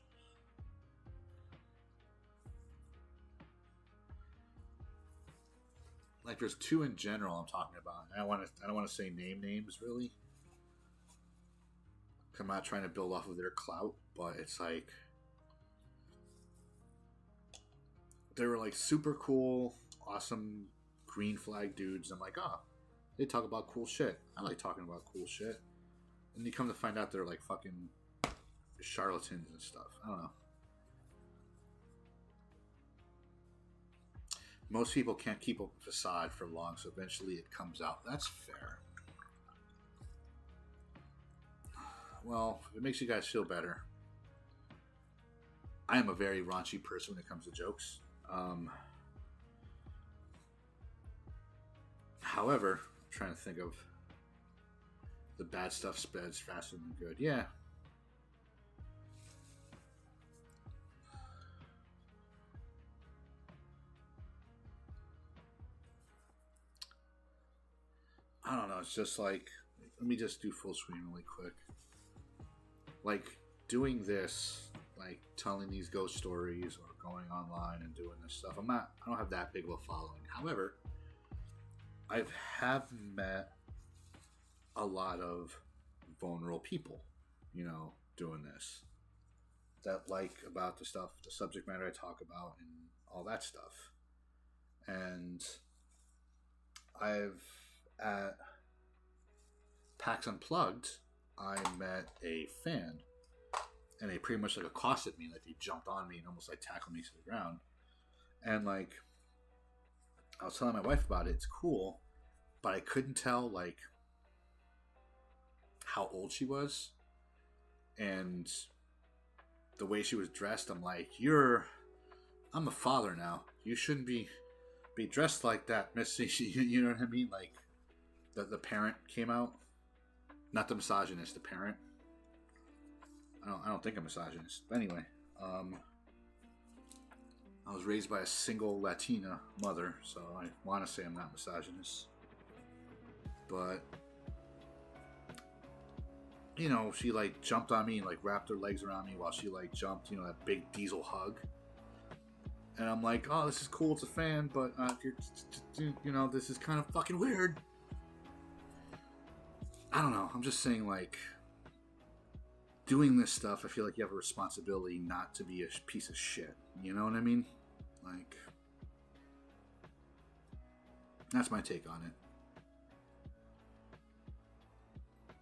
Like, there's two in general I'm talking about. I don't want to say names really. I'm not trying to build off of their clout, but it's like, they were like super cool, awesome green flag dudes. I'm like, oh, they talk about cool shit. I like talking about cool shit. And you come to find out they're like fucking charlatans and stuff. I don't know. Most people can't keep up a facade for long, so eventually it comes out. That's fair. Well, if it makes you guys feel better, I am a very raunchy person when it comes to jokes. However, I'm trying to think of the bad stuff spreads faster than good. Yeah. I don't know. It's just like, let me just do full screen really quick. Like, doing this, like telling these ghost stories or going online and doing this stuff. I don't have that big of a following. However, I have met a lot of vulnerable people, doing this. That like about the stuff, the subject matter I talk about, and all that stuff. And at PAX Unplugged, I met a fan, and they pretty much like accosted me, like they jumped on me and almost like tackled me to the ground. And like I was telling my wife about it, it's cool, but I couldn't tell like how old she was, and the way she was dressed. I'm like, I'm a father now. You shouldn't be dressed like that, Missy. You know what I mean? Like the parent came out, not the misogynist, the parent. I don't think I'm misogynist, but anyway, I was raised by a single Latina mother, so I want to say I'm not misogynist. But she like jumped on me and like wrapped her legs around me while she like jumped, that big diesel hug. And I'm like, oh, this is cool, it's a fan, but this is kind of fucking weird. I don't know. I'm just saying, like, doing this stuff, I feel like you have a responsibility not to be a piece of shit. You know what I mean? Like, that's my take on it.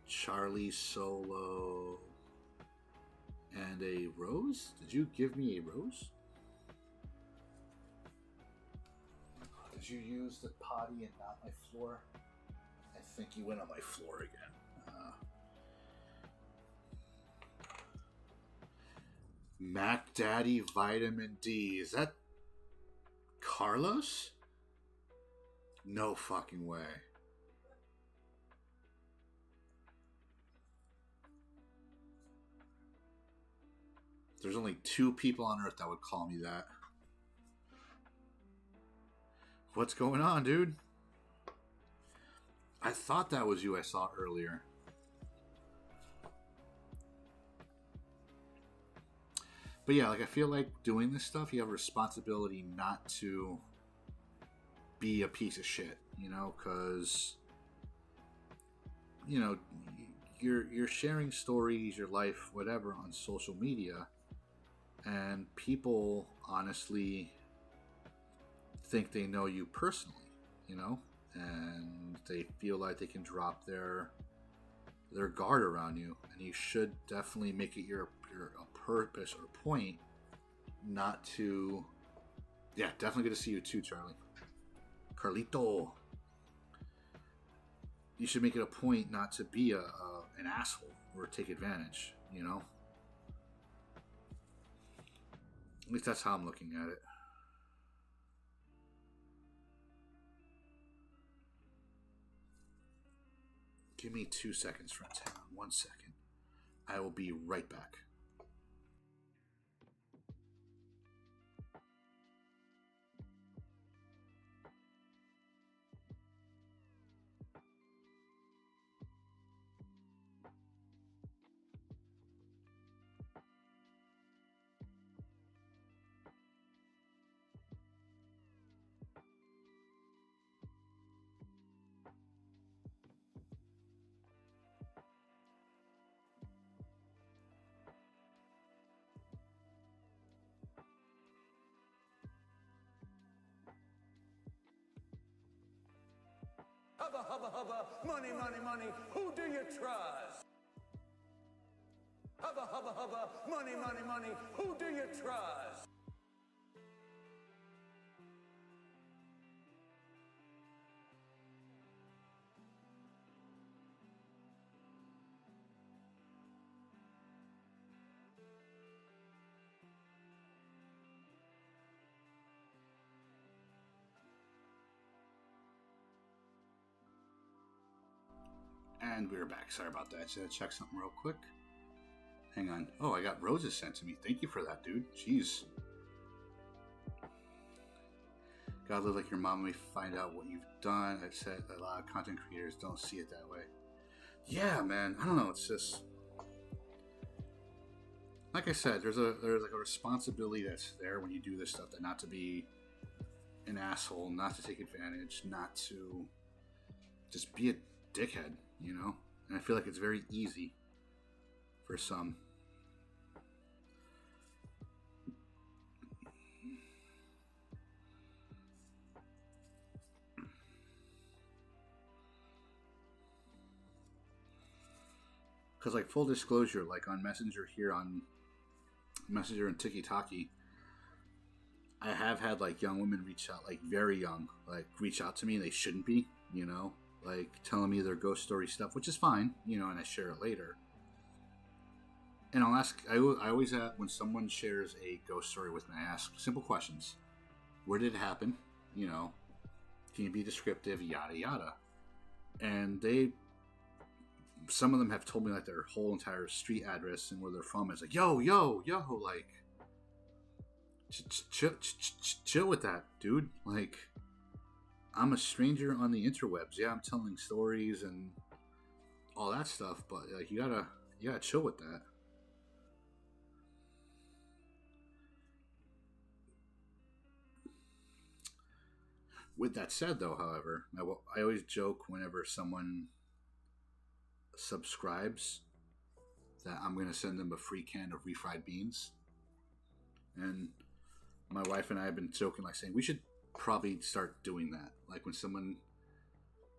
Charlie Solo and a rose? Did you give me a rose? Did you use the potty and not my floor? I think you went on my floor again. Mac Daddy Vitamin D. Is that Carlos? No fucking way. There's only 2 people on earth that would call me that. What's going on, dude? I thought that was you I saw earlier. But yeah, like I feel like doing this stuff, you have a responsibility not to be a piece of shit, because you're sharing stories, your life, whatever, on social media, and people honestly think they know you personally, and they feel like they can drop their guard around you, and you should definitely make it your purpose or point not to. Yeah, definitely good to see you too, Charlie. Carlito. You should make it a point not to be an asshole or take advantage, At least that's how I'm looking at it. Give me 2 seconds, friends. Hang on 1 second. I will be right back. Hubba, hubba, hubba, money, money, money, who do you trust? Hubba, hubba, hubba, money, money, money, who do you trust? And we're back. Sorry about that. Just had to check something real quick. Hang on. Oh, I got roses sent to me. Thank you for that, dude. Jeez. Gotta live like your mom may find out what you've done. I've said a lot of content creators don't see it that way. Yeah, man. I don't know. It's just, like I said, there's like a responsibility that's there when you do this stuff, that not to be an asshole, not to take advantage, not to just be a dickhead, And I feel like it's very easy for some. Because, like, full disclosure, like on Messenger here on Messenger and TikTok, I have had like young women reach out, like very young, like reach out to me. They shouldn't be, you know, like telling me their ghost story stuff, which is fine, you know, and I share it later. And I'll ask, I always ask, when someone shares a ghost story with me, I ask simple questions. Where did it happen? You know, can you be descriptive? Yada, yada. And some of them have told me like their whole entire street address and where they're from. It's like, yo, like, chill with that, dude. Like, I'm a stranger on the interwebs. Yeah, I'm telling stories and all that stuff, but like, you gotta chill with that. With that said, though, however, I always joke whenever someone subscribes that I'm going to send them a free can of refried beans. And my wife and I have been joking, like saying we should probably start doing that. Like when someone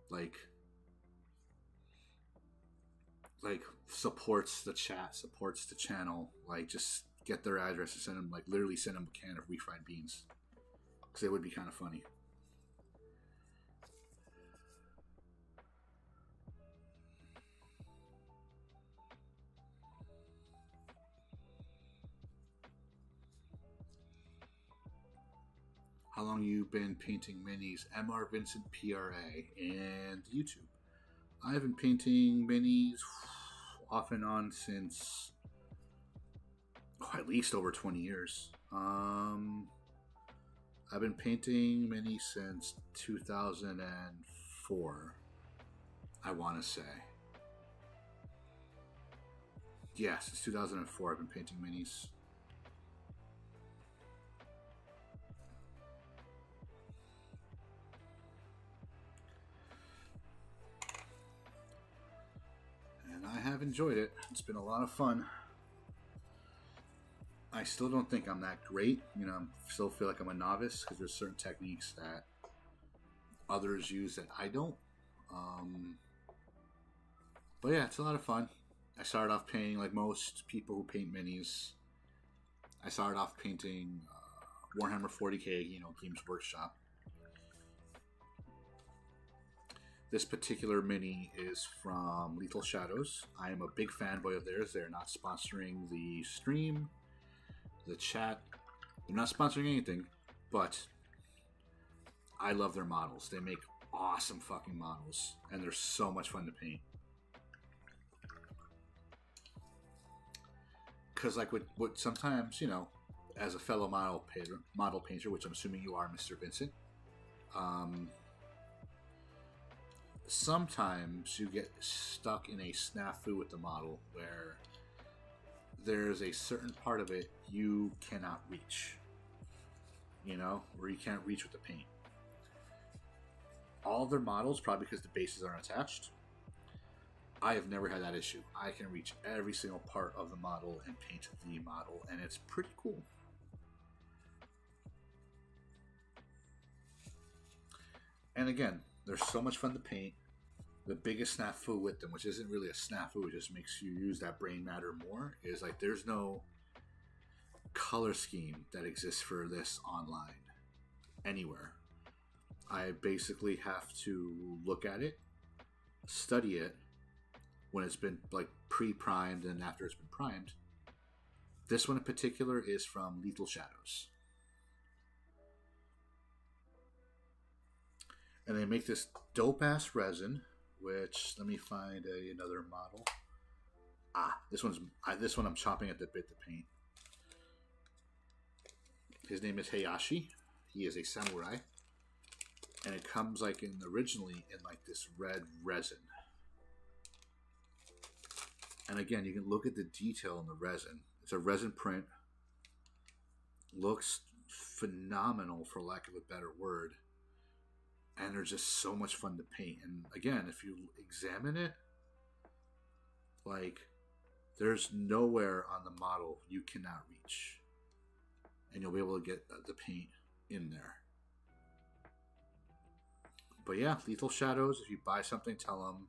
like supports the chat, supports the channel, like just get their address and send them, like literally send them a can of refried beans, because it would be kind of funny. How long you been painting minis? Mr. Vincent PRA and YouTube. I've been painting minis off and on since at least over 20 years. I've been painting minis since 2004, I want to say. Yeah, since 2004 I've been painting minis. I have enjoyed it. It's been a lot of fun. I still don't think I'm that great. You know, I still feel like I'm a novice because there's certain techniques that others use that I don't. But yeah, it's a lot of fun. I started off painting like most people who paint minis. I started off painting Warhammer 40k, you know, Games Workshop. This particular mini is from Lethal Shadows. I am a big fanboy of theirs. They're not sponsoring the stream, the chat. They're not sponsoring anything, but I love their models. They make awesome fucking models, and they're so much fun to paint. Because like what sometimes, you know, as a fellow model painter, which I'm assuming you are, Mr. Vincent, sometimes you get stuck in a snafu with the model where there's a certain part of it you cannot reach, you know, or you can't reach with the paint. All their models, probably because the bases aren't attached, I have never had that issue. I can reach every single part of the model and paint the model, and it's pretty cool. And again, they're so much fun to paint. The biggest snafu with them, which isn't really a snafu, it just makes you use that brain matter more, is like there's no color scheme that exists for this online anywhere. I basically have to look at it, study it when it's been like pre-primed and after it's been primed. This one in particular is from Lethal Shadows. And they make this dope-ass resin, which, let me find another model. This one I'm chopping at the bit to paint. His name is Hayashi. He is a samurai. And it comes like originally in like this red resin. And again, you can look at the detail in the resin. It's a resin print. Looks phenomenal, for lack of a better word. And they're just so much fun to paint. And again, if you examine it, like, There's nowhere on the model you cannot reach. And you'll be able to get the paint in there. But yeah, Lethal Shadows, if you buy something, tell them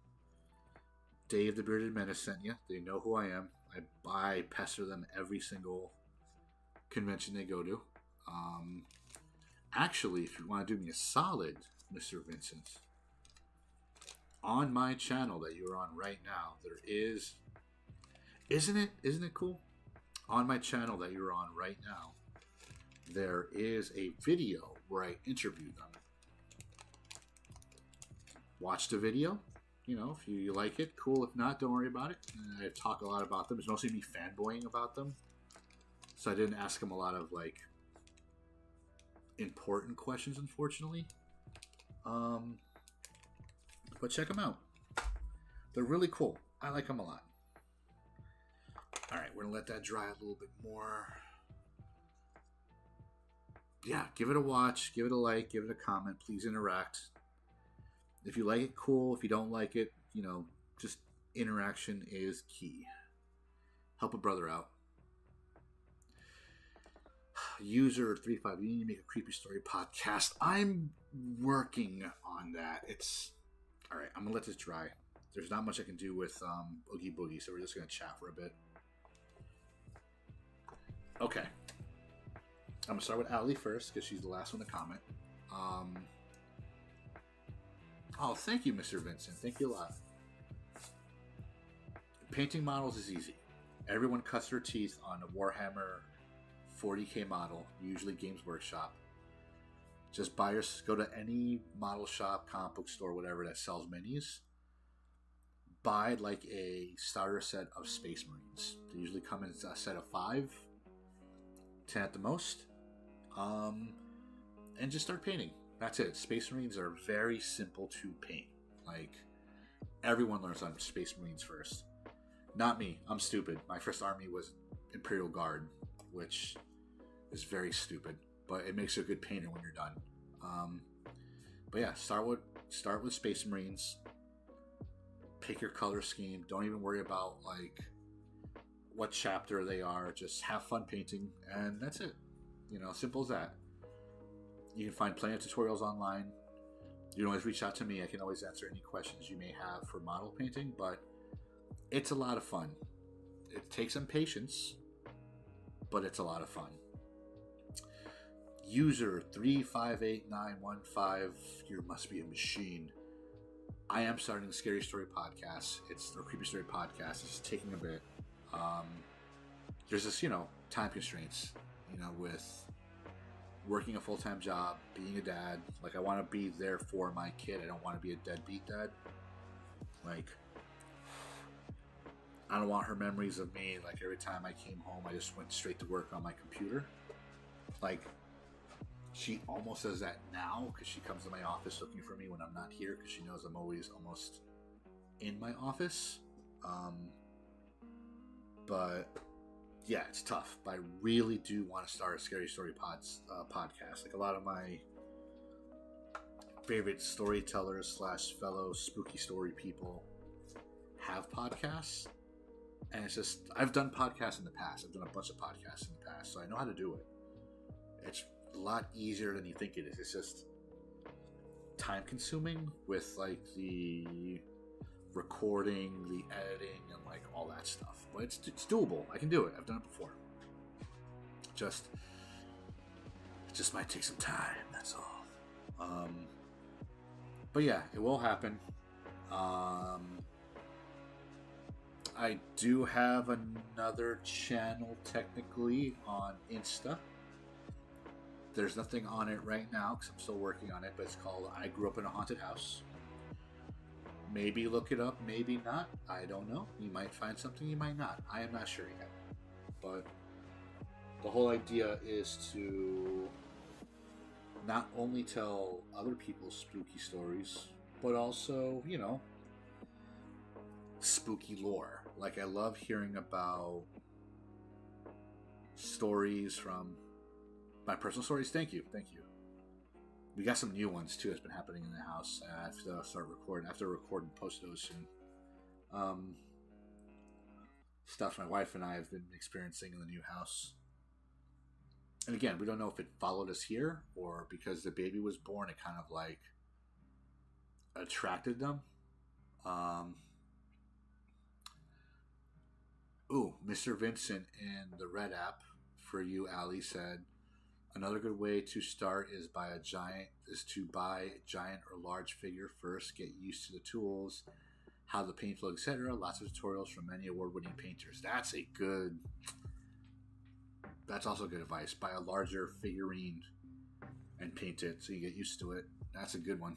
Dave the Bearded Menace sent you. They know who I am. I pester them every single convention they go to. Actually, if you want to do me a solid, Mr. Vincent, on my channel that you're on right now, there is... Isn't it cool? On my channel that you're on right now, there is a video where I interview them. Watch the video. You know, if you like it, cool. If not, don't worry about it. I talk a lot about them. It's mostly me fanboying about them. So I didn't ask them a lot of, like, important questions, unfortunately. But check them out. They're really cool. I like them a lot. Alright, we're going to let that dry a little bit more. Yeah, give it a watch. Give it a like. Give it a comment. Please interact. If you like it, cool. If you don't like it, you know, just interaction is key. Help a brother out. User 35, you need to make a creepy story podcast. I'm working on that. It's alright. I'm gonna let this dry. There's not much I can do with Oogie Boogie, so we're just gonna chat for a bit. Okay. I'm gonna start with Allie first because she's the last one to comment. Oh, thank you, Mr. Vincent. Thank you a lot. Painting models is easy. Everyone cuts their teeth on a Warhammer 40k model, usually Games Workshop. Just go to any model shop, comic book store, whatever that sells minis. Buy like a starter set of Space Marines. They usually come in a set of 5, 10 at the most. And just start painting. That's it. Space Marines are very simple to paint. Like, everyone learns on Space Marines first. Not me. I'm stupid. My first army was Imperial Guard, which is very stupid, but it makes you a good painter when you're done. But yeah, start with Space Marines. Pick your color scheme. Don't even worry about like what chapter they are. Just have fun painting, and that's it. You know, simple as that. You can find plenty of tutorials online. You can always reach out to me. I can always answer any questions you may have for model painting, but it's a lot of fun. It takes some patience, but it's a lot of fun. User 358915, you must be a machine. I am starting the Scary Story podcast. It's the Creepy Story podcast. It's taking a bit. There's this, time constraints, with working a full-time job, being a dad. Like, I want to be there for my kid. I don't want to be a deadbeat dad. Like, I don't want her memories of me. Like, every time I came home, I just went straight to work on my computer. Like, she almost does that now because she comes to my office looking for me when I'm not here because she knows I'm always almost in my office. But yeah, it's tough. But I really do want to start a Scary Story podcast. Like, a lot of my favorite storytellers / fellow spooky story people have podcasts. And it's just, I've done podcasts in the past. I've done a bunch of podcasts in the past, so I know how to do it. It's a lot easier than you think it is. It's just time consuming with like the recording, the editing, and like all that stuff. But it's doable. I can do it. I've done it before. It just might take some time. That's all. But yeah, it will happen. I do have another channel technically on Insta. There's nothing on it right now because I'm still working on it, but it's called I Grew Up in a Haunted House. Maybe look it up, maybe not. I don't know. You might find something, you might not. I am not sure yet. But the whole idea is to not only tell other people's spooky stories, but also, spooky lore. Like, I love hearing about stories from my personal stories. Thank you. We got some new ones too that's been happening in the house. I have to start recording. I have to record and post those soon. stuff my wife and I have been experiencing in the new house. And again, we don't know if it followed us here or because the baby was born, it kind of like attracted them. Mr. Vincent in the Red app for you, Ali, said another good way to start is to buy a giant or large figure first. Get used to the tools, how the paint flow, etc. Lots of tutorials from many award-winning painters. That's also good advice. Buy a larger figurine and paint it so you get used to it. That's a good one.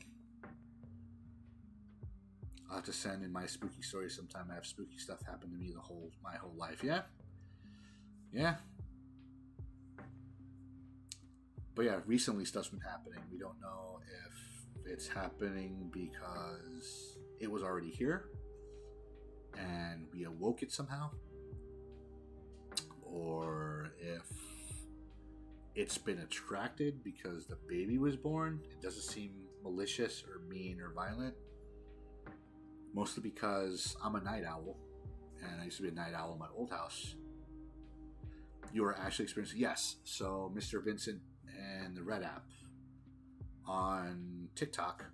I'll have to send in my spooky story sometime. I have spooky stuff happen to me my whole life. Yeah. But yeah, recently stuff's been happening. We don't know if it's happening because it was already here and we awoke it somehow, or if it's been attracted because the baby was born. It doesn't seem malicious or mean or violent. Mostly because I'm a night owl, and I used to be a night owl in my old house. You are actually experiencing... Yes, so Mr. Vincent and the Red app. On TikTok,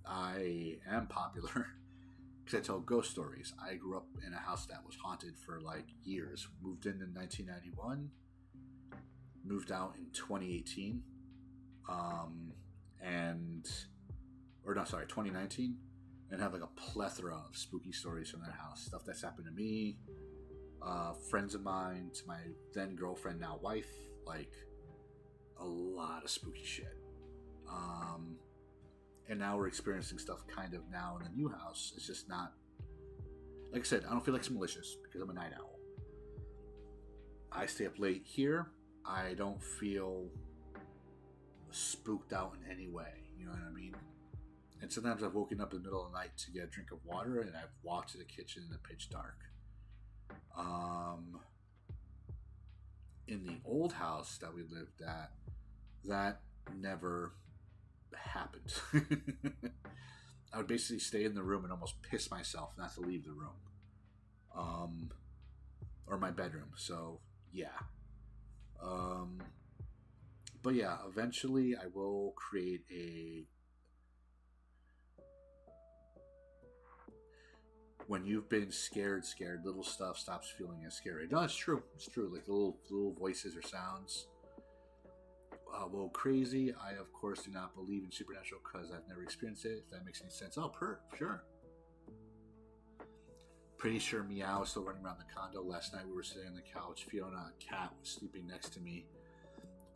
I am popular because I tell ghost stories. I grew up in a house that was haunted for like years. Moved in 1991. Moved out in 2018. 2019. And have like a plethora of spooky stories from that house. Stuff that's happened to me, friends of mine, to my then girlfriend, now wife. Like a lot of spooky shit. And now we're experiencing stuff kind of now in the new house. It's just not, like I said, I don't feel like it's malicious because I'm a night owl. I stay up late here. I don't feel spooked out in any way. You know what I mean? And sometimes I've woken up in the middle of the night to get a drink of water, and I've walked to the kitchen in the pitch dark. In the old house that we lived at, that never happened. I would basically stay in the room and almost piss myself not to leave the room. Or my bedroom. So, yeah. But yeah, eventually I will create when you've been scared, little stuff stops feeling as scary. No, it's true. It's true. Like little voices or sounds. Well, crazy. I, of course, do not believe in supernatural because I've never experienced it. If that makes any sense. Oh, sure. Pretty sure Meow is still running around the condo. Last night we were sitting on the couch. Fiona, a cat, was sleeping next to me.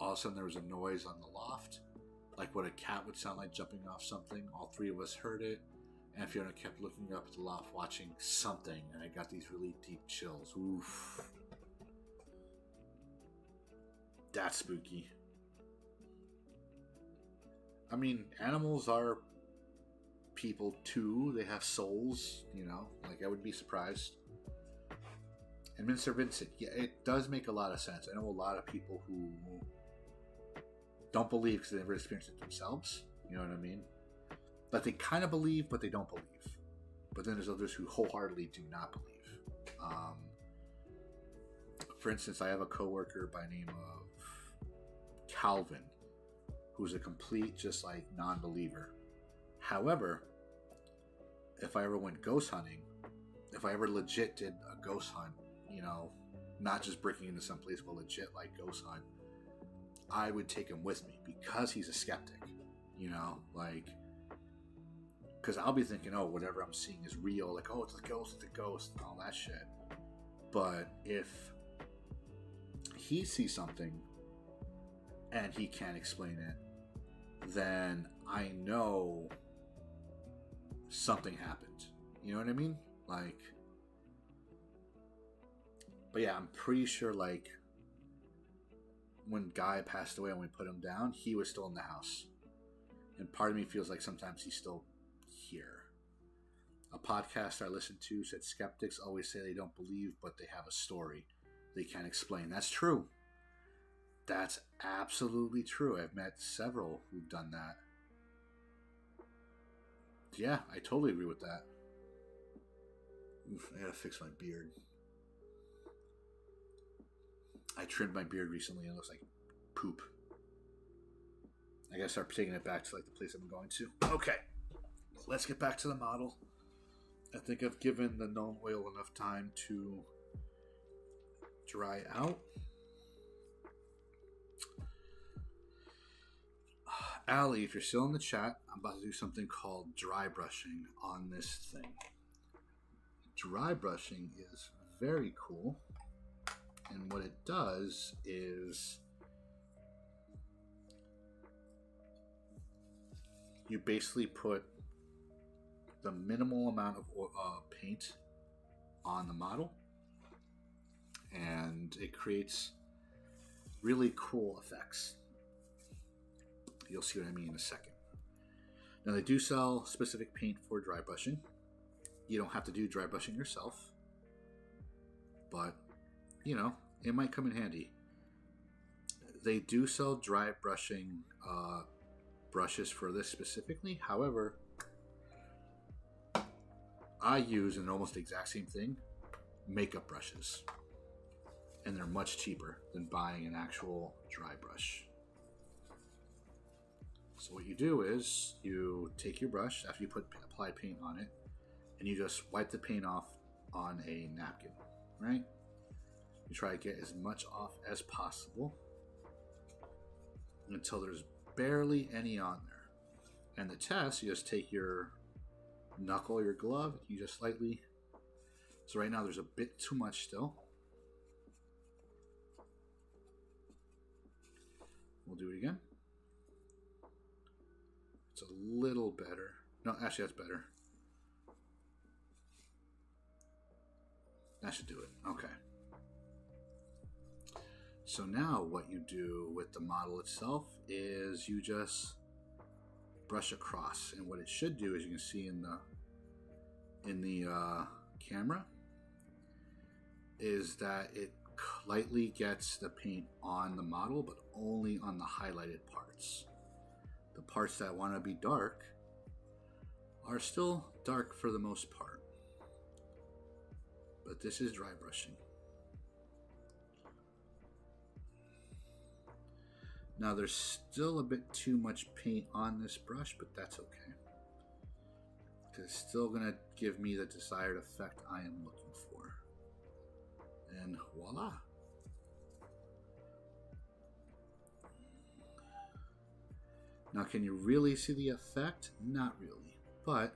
All of a sudden there was a noise on the loft. Like what a cat would sound like jumping off something. All three of us heard it. And Fiona kept looking up at the loft, watching something, and I got these really deep chills. Oof. That's spooky. I mean, animals are people too. They have souls, you know. Like, I wouldn't be surprised. And Mr. Vincent, yeah, it does make a lot of sense. I know a lot of people who don't believe because they never experienced it themselves. You know what I mean? But they kind of believe, but they don't believe. But then there's others who wholeheartedly do not believe. For instance, I have a coworker by the name of Calvin, who's a complete, just like, non-believer. However, if I ever went ghost hunting, if I ever legit did a ghost hunt, you know, not just breaking into some place, but legit, like, ghost hunt, I would take him with me because he's a skeptic, you know, like... Because I'll be thinking, oh, whatever I'm seeing is real. Like, oh, it's a ghost, and all that shit. But if he sees something and he can't explain it, then I know something happened. You know what I mean? Like, but yeah, I'm pretty sure, like, when Guy passed away and we put him down, he was still in the house. And part of me feels like sometimes he's still here. A podcast I listened to said skeptics always say they don't believe, but they have a story they can't explain. That's true. That's absolutely true. I've met several who've done that. Yeah, I totally agree with that. Oof, I gotta fix my beard. I trimmed my beard recently and it looks like poop. I gotta start taking it back to like the place I'm going to. Okay, let's get back to the model. I think I've given the gnome oil enough time to dry out. Allie, if you're still in the chat, I'm about to do something called dry brushing on this thing. Dry brushing is very cool, and what it does is you basically put the minimal amount of paint on the model, and it creates really cool effects. You'll see what I mean in a second. Now, they do sell specific paint for dry brushing. You don't have to do dry brushing yourself, but you know, it might come in handy. They do sell dry brushing brushes for this specifically. However, I use an almost exact same thing, makeup brushes, and they're much cheaper than buying an actual dry brush. So what you do is you take your brush after you apply paint on it, and you just wipe the paint off on a napkin, right? You try to get as much off as possible until there's barely any on there. And the test, you just take your knuckle, your glove, you just slightly. So right now there's a bit too much still. We'll do it again. It's a little better. No, actually that's better. That should do it. Okay. So now what you do with the model itself is you just brush across, and what it should do, as you can see in the camera, is that it lightly gets the paint on the model, but only on the highlighted parts. The parts that want to be dark are still dark for the most part, but this is dry brushing. Now there's still a bit too much paint on this brush, but that's okay, because it's still going to give me the desired effect I am looking for. And voila. Now, can you really see the effect? Not really, but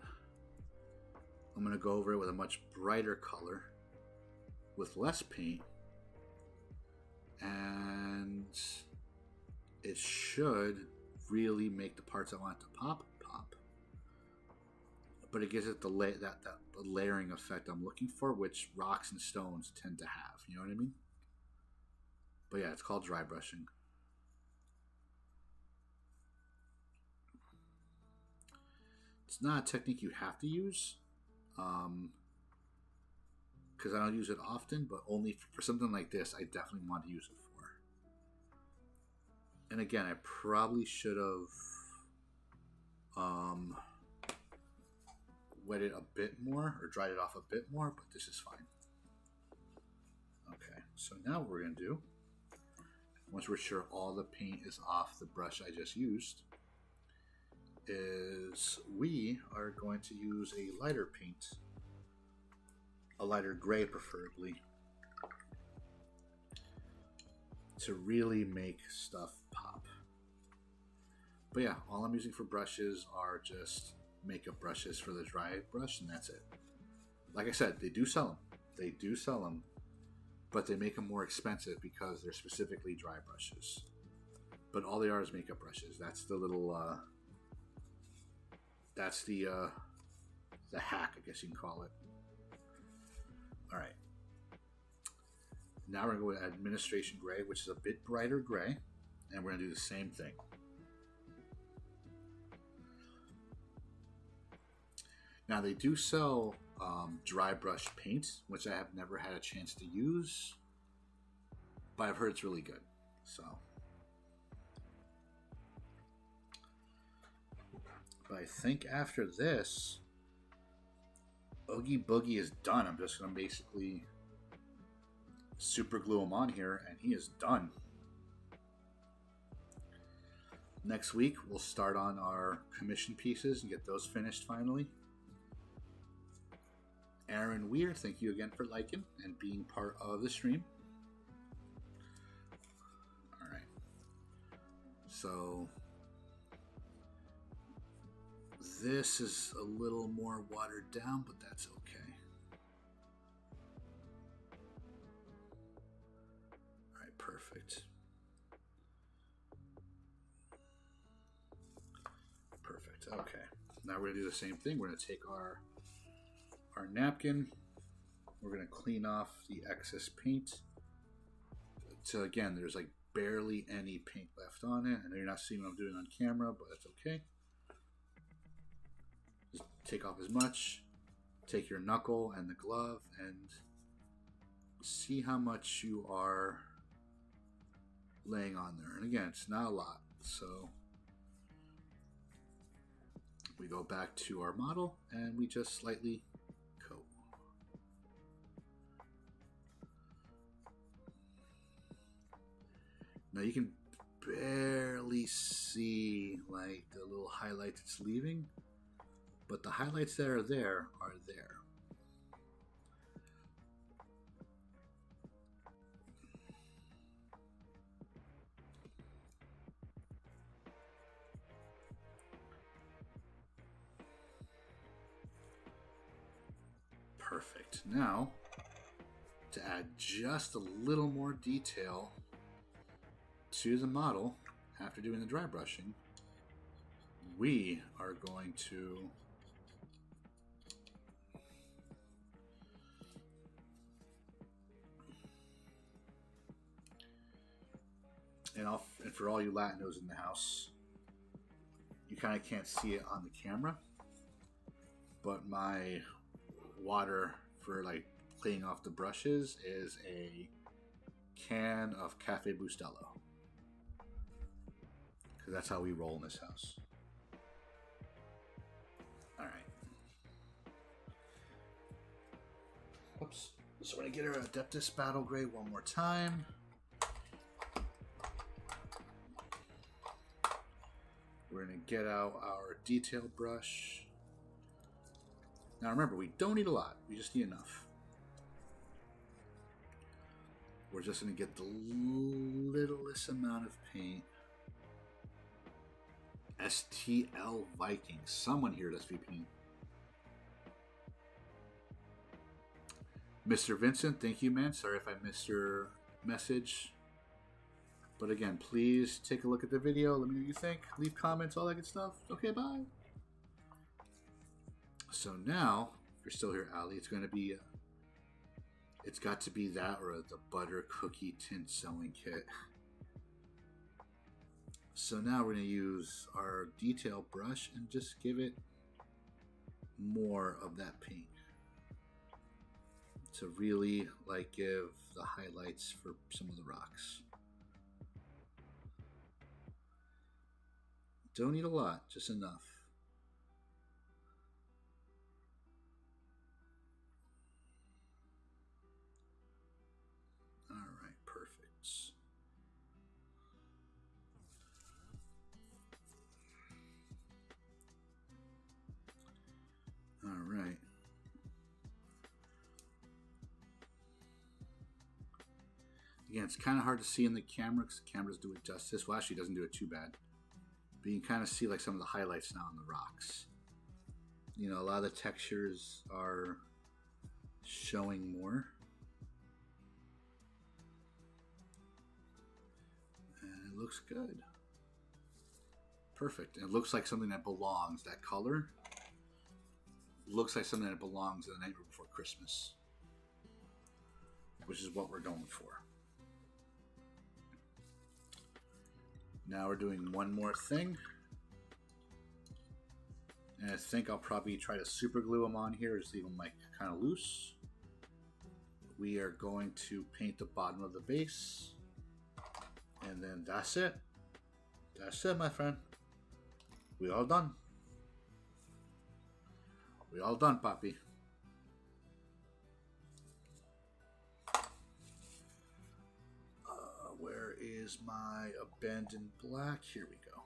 I'm going to go over it with a much brighter color with less paint, and it should really make the parts I want to pop. But it gives it the that layering effect I'm looking for, which rocks and stones tend to have. You know what I mean? But yeah, it's called dry brushing. It's not a technique you have to use, because I don't use it often, but only for something like this, I definitely want to use it for. And again, I probably should have wet it a bit more or dried it off a bit more, but this is fine. Okay, so now what we're going to do, once we're sure all the paint is off the brush I just used, is we are going to use a lighter paint, a lighter gray preferably, to really make stuff pop. But yeah, all I'm using for brushes are just makeup brushes for the dry brush, and that's it. Like I said, they do sell them, but they make them more expensive because they're specifically dry brushes. But all they are is makeup brushes. That's the little that's the hack, I guess you can call it. All right, now we're going to go with administration gray, which is a bit brighter gray, and we're going to do the same thing. Now they do sell dry brush paint, which I have never had a chance to use, but I've heard it's really good. So, but I think after this, Oogie Boogie is done. I'm just going to basically super glue him on here, and he is done. Next week, we'll start on our commission pieces and get those finished finally. Aaron Weir, thank you again for liking and being part of the stream. Alright. So, this is a little more watered down, but that's okay. Alright, perfect. Perfect, okay. Now we're going to do the same thing. We're going to take our napkin. We're going to clean off the excess paint. So again, there's like barely any paint left on it. I know you're not seeing what I'm doing on camera, but that's okay. Just take off as much. Take your knuckle and the glove and see how much you are laying on there. And again, it's not a lot. So we go back to our model and we just slightly coat. Now you can barely see like the little highlights it's leaving, but the highlights that are there are there. Perfect. Now, to add just a little more detail to the model after doing the dry brushing, we are going to and for all you Latinos in the house, you kind of can't see it on the camera, but my water for like cleaning off the brushes is a can of Cafe Bustelo, because that's how we roll in this house. All right. Whoops. So we're gonna get our Adeptus Battle Gray one more time. We're gonna get out our detail brush. Now remember, we don't need a lot. We just need enough. We're just going to get the littlest amount of paint. STL Vikings. Someone here does VP. Mr. Vincent, thank you, man. Sorry if I missed your message. But again, please take a look at the video. Let me know what you think. Leave comments, all that good stuff. Okay, bye. So now, if you're still here, Ali, it's going to be, it's got to be that or the butter cookie tint sewing kit. So now we're going to use our detail brush and just give it more of that paint to really like give the highlights for some of the rocks. Don't need a lot, just enough. Alright. Again, it's kind of hard to see in the camera because the cameras do it justice. Well, actually, it doesn't do it too bad. But you can kind of see like some of the highlights now on the rocks. You know, a lot of the textures are showing more. And it looks good. Perfect. And it looks like something that belongs. That color looks like something that belongs in The Nightmare Before Christmas, which is what we're going for. Now we're doing one more thing, and I think I'll probably try to super glue them on here, just leave them like kind of loose. We are going to paint the bottom of the base, and then that's it. That's it, my friend. We all done. We all done, Papi. is my Abandoned Black? Here we go.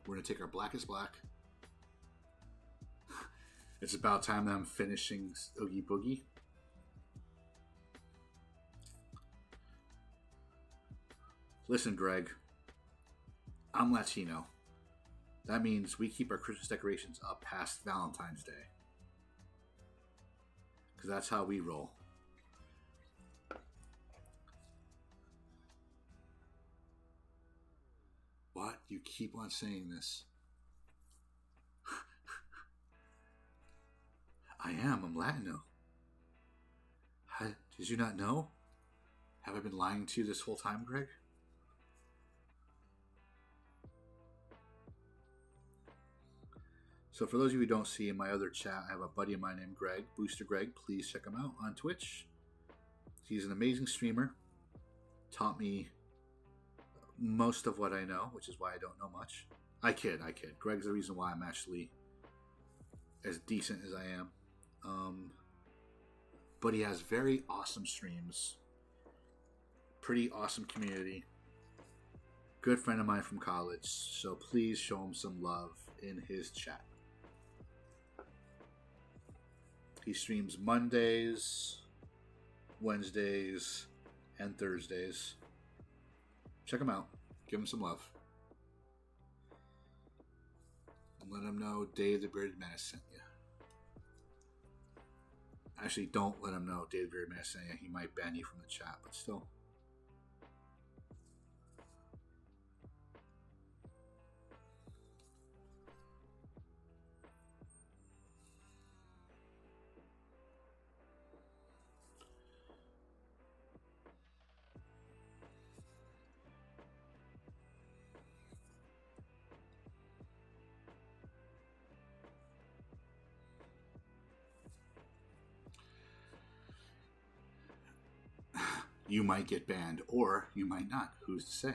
We're going to take our Blackest Black. It's about time that I'm finishing Oogie Boogie. Listen, Greg. I'm Latino. That means we keep our Christmas decorations up past Valentine's Day. Because that's how we roll. What? You keep on saying this. I am. I'm Latino. Did you not know? Have I been lying to you this whole time, Greg? So for those of you who don't see in my other chat, I have a buddy of mine named Greg, Booster Greg. Please check him out on Twitch. He's an amazing streamer. Taught me most of what I know, which is why I don't know much. I kid. Greg's the reason why I'm actually as decent as I am. But he has very awesome streams. Pretty awesome community. Good friend of mine from college. So please show him some love in his chat. He streams Mondays, Wednesdays, and Thursdays. Check him out. Give him some love. And let him know Dave the Bearded Menace sent you. Actually, don't let him know Dave the Bearded Menace sent you. He might ban you from the chat, but still. You might get banned, or you might not. Who's to say?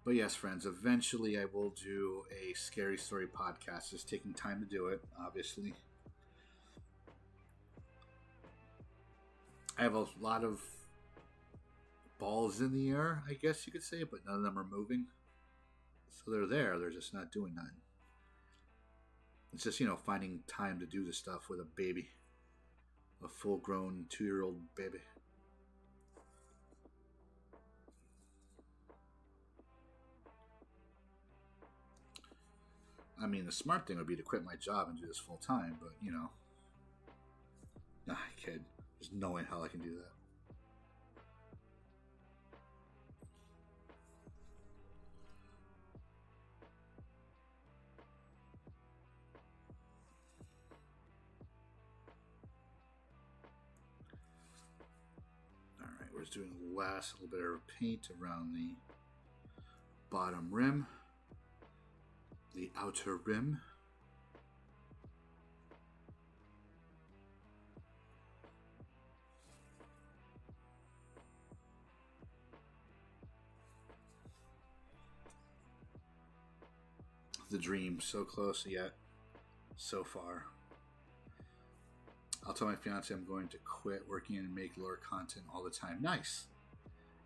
But yes, friends, eventually I will do a Scary Story podcast. It's taking time to do it, obviously. I have a lot of balls in the air, I guess you could say, but none of them are moving. So they're there, they're just not doing nothing. It's just, finding time to do the stuff with a baby. A full-grown 2-year-old baby. I mean, the smart thing would be to quit my job and do this full-time, but, Nah, kid. There's no way in hell I can do that. We're just doing the last little bit of paint around the bottom rim, the outer rim. The dream, so close yet so far. I'll tell my fiance I'm going to quit working and make lore content all the time. Nice.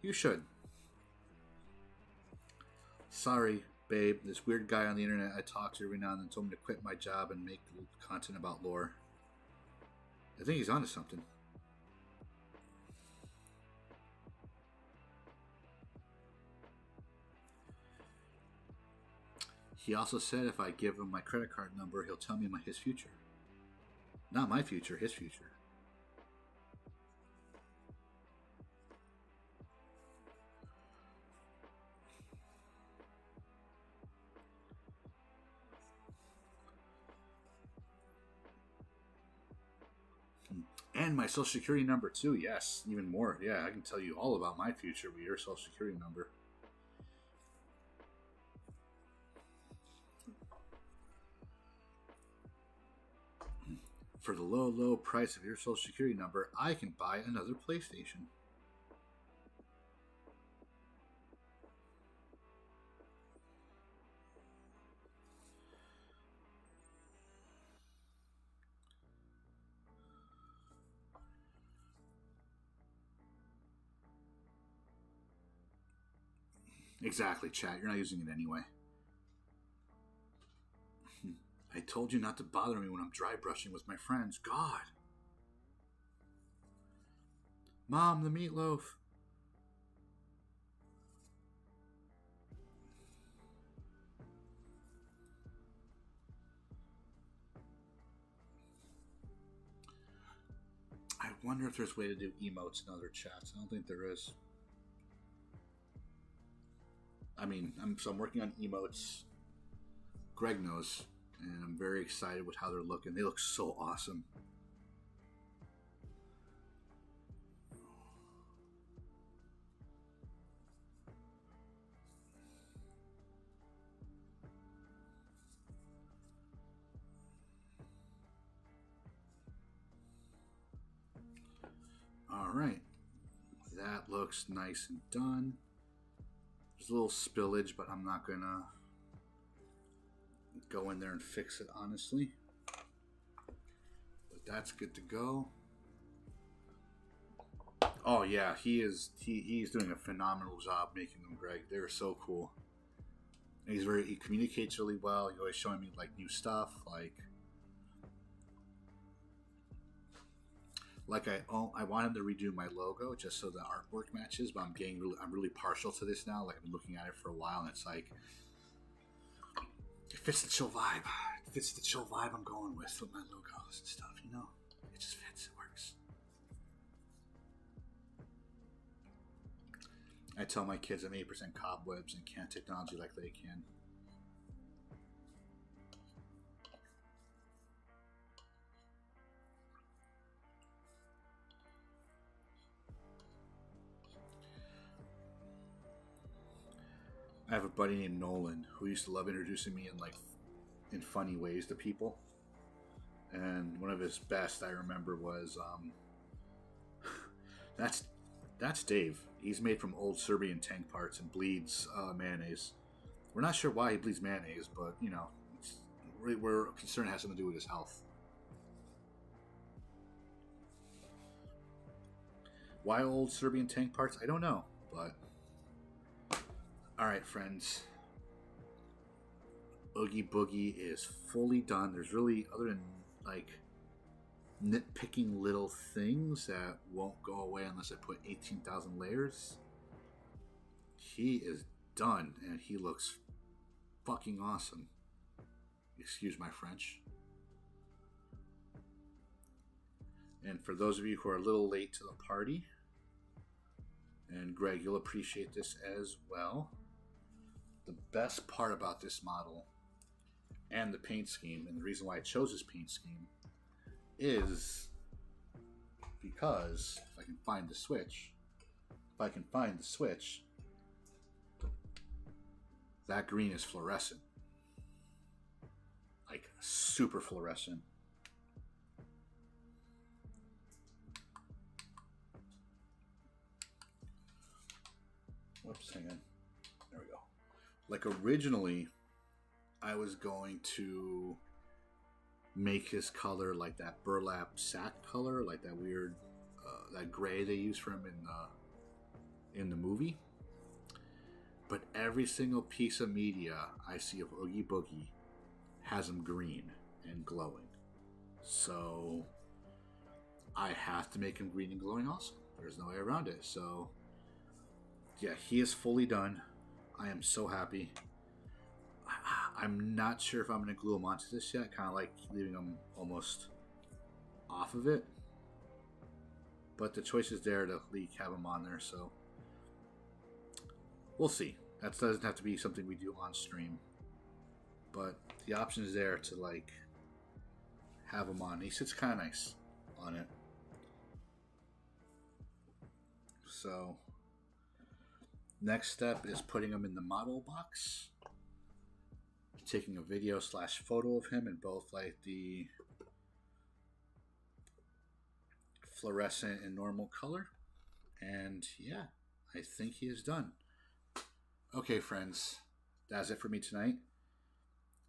You should. Sorry, babe. This weird guy on the internet I talk to every now and then told me to quit my job and make content about lore. I think he's onto something. He also said if I give him my credit card number, he'll tell me his future. Not my future, his future. And my social security number too, yes. Even more. Yeah, I can tell you all about my future with your social security number. For the low, low price of your social security number, I can buy another PlayStation. Exactly, chat. You're not using it anyway. I told you not to bother me when I'm dry brushing with my friends. God. Mom, the meatloaf. I wonder if there's a way to do emotes in other chats. I don't think there is. I mean, I'm working on emotes. Greg knows, and I'm very excited with how they're looking. They look so awesome. All right, that looks nice and done. There's a little spillage, but I'm not gonna go in there and fix it, honestly. But that's good to go. Oh yeah, he's doing a phenomenal job making them, Greg. They're so cool. And he communicates really well. He's always showing me like new stuff, like I want him to redo my logo just so the artwork matches, but I'm really partial to this now. Like I've been looking at it for a while, and it's like it fits the chill vibe. It fits the chill vibe I'm going with my logos and stuff. You know, it just fits. It works. I tell my kids I'm 8% cobwebs and can't technology like they can. I have a buddy named Nolan who used to love introducing me in funny ways to people. And one of his best I remember was that's Dave. He's made from old Serbian tank parts and bleeds mayonnaise. We're not sure why he bleeds mayonnaise, but you know, we're concerned it has something to do with his health. Why old Serbian tank parts? I don't know, but alright, friends. Oogie Boogie is fully done. There's really, other than like nitpicking little things that won't go away unless I put 18,000 layers, he is done and he looks fucking awesome. Excuse my French. And for those of you who are a little late to the party, and Greg, you'll appreciate this as well, the best part about this model and the paint scheme, and the reason why I chose this paint scheme, is because if I can find the switch, that green is fluorescent, like super fluorescent. Whoops, hang on. There we go. Like originally, I was going to make his color like that burlap sack color, like that weird, that gray they use for him in the movie. But every single piece of media I see of Oogie Boogie has him green and glowing. So I have to make him green and glowing also. There's no way around it. So yeah, he is fully done. I am so happy. I'm not sure if I'm going to glue him onto this yet. Kind of like leaving him almost off of it. But the choice is there to have him on there, so we'll see. That doesn't have to be something we do on stream. But the option is there to like have him on. He sits kind of nice on it. So next step is putting him in the model box. Taking a video / photo of him in both like the fluorescent and normal color. And yeah, I think he is done. Okay, friends, that's it for me tonight.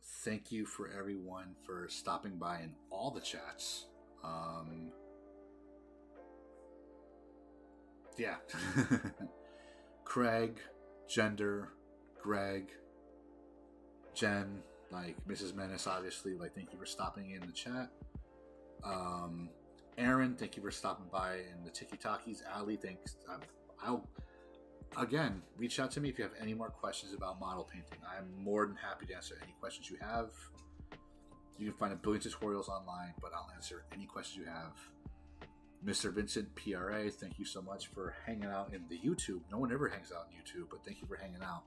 Thank you for everyone for stopping by in all the chats. Yeah. Craig, Gender, Greg, Jen, like Mrs. Menace, obviously, like thank you for stopping in the chat. Aaron, thank you for stopping by in the Tiki Talkies. Ali, thanks. I'll again reach out to me if you have any more questions about model painting. I'm more than happy to answer any questions you have. You can find a billion tutorials online, but I'll answer any questions you have. Mr. Vincent PRA, thank you so much for hanging out in the YouTube. No one ever hangs out in YouTube, but thank you for hanging out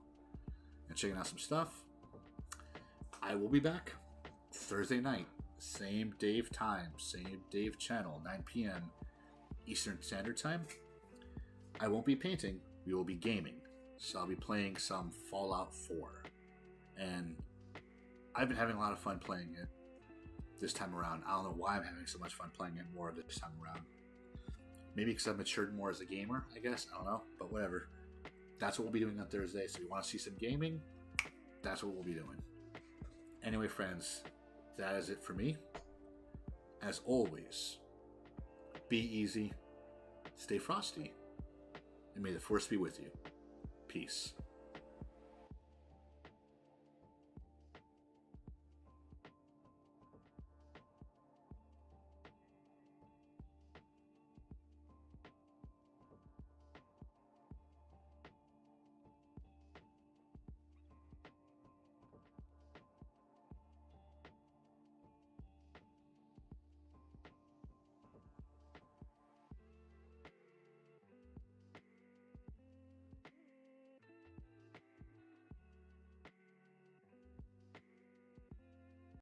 and checking out some stuff. I will be back Thursday night, same Dave time, same Dave channel, 9 p.m. Eastern Standard Time. I won't be painting, we will be gaming. So I'll be playing some Fallout 4. And I've been having a lot of fun playing it this time around. I don't know why I'm having so much fun playing it more this time around. Maybe because I've matured more as a gamer, I guess. I don't know, but whatever. That's what we'll be doing on Thursday. So if you want to see some gaming, that's what we'll be doing. Anyway, friends, that is it for me. As always, be easy, stay frosty, and may the force be with you. Peace.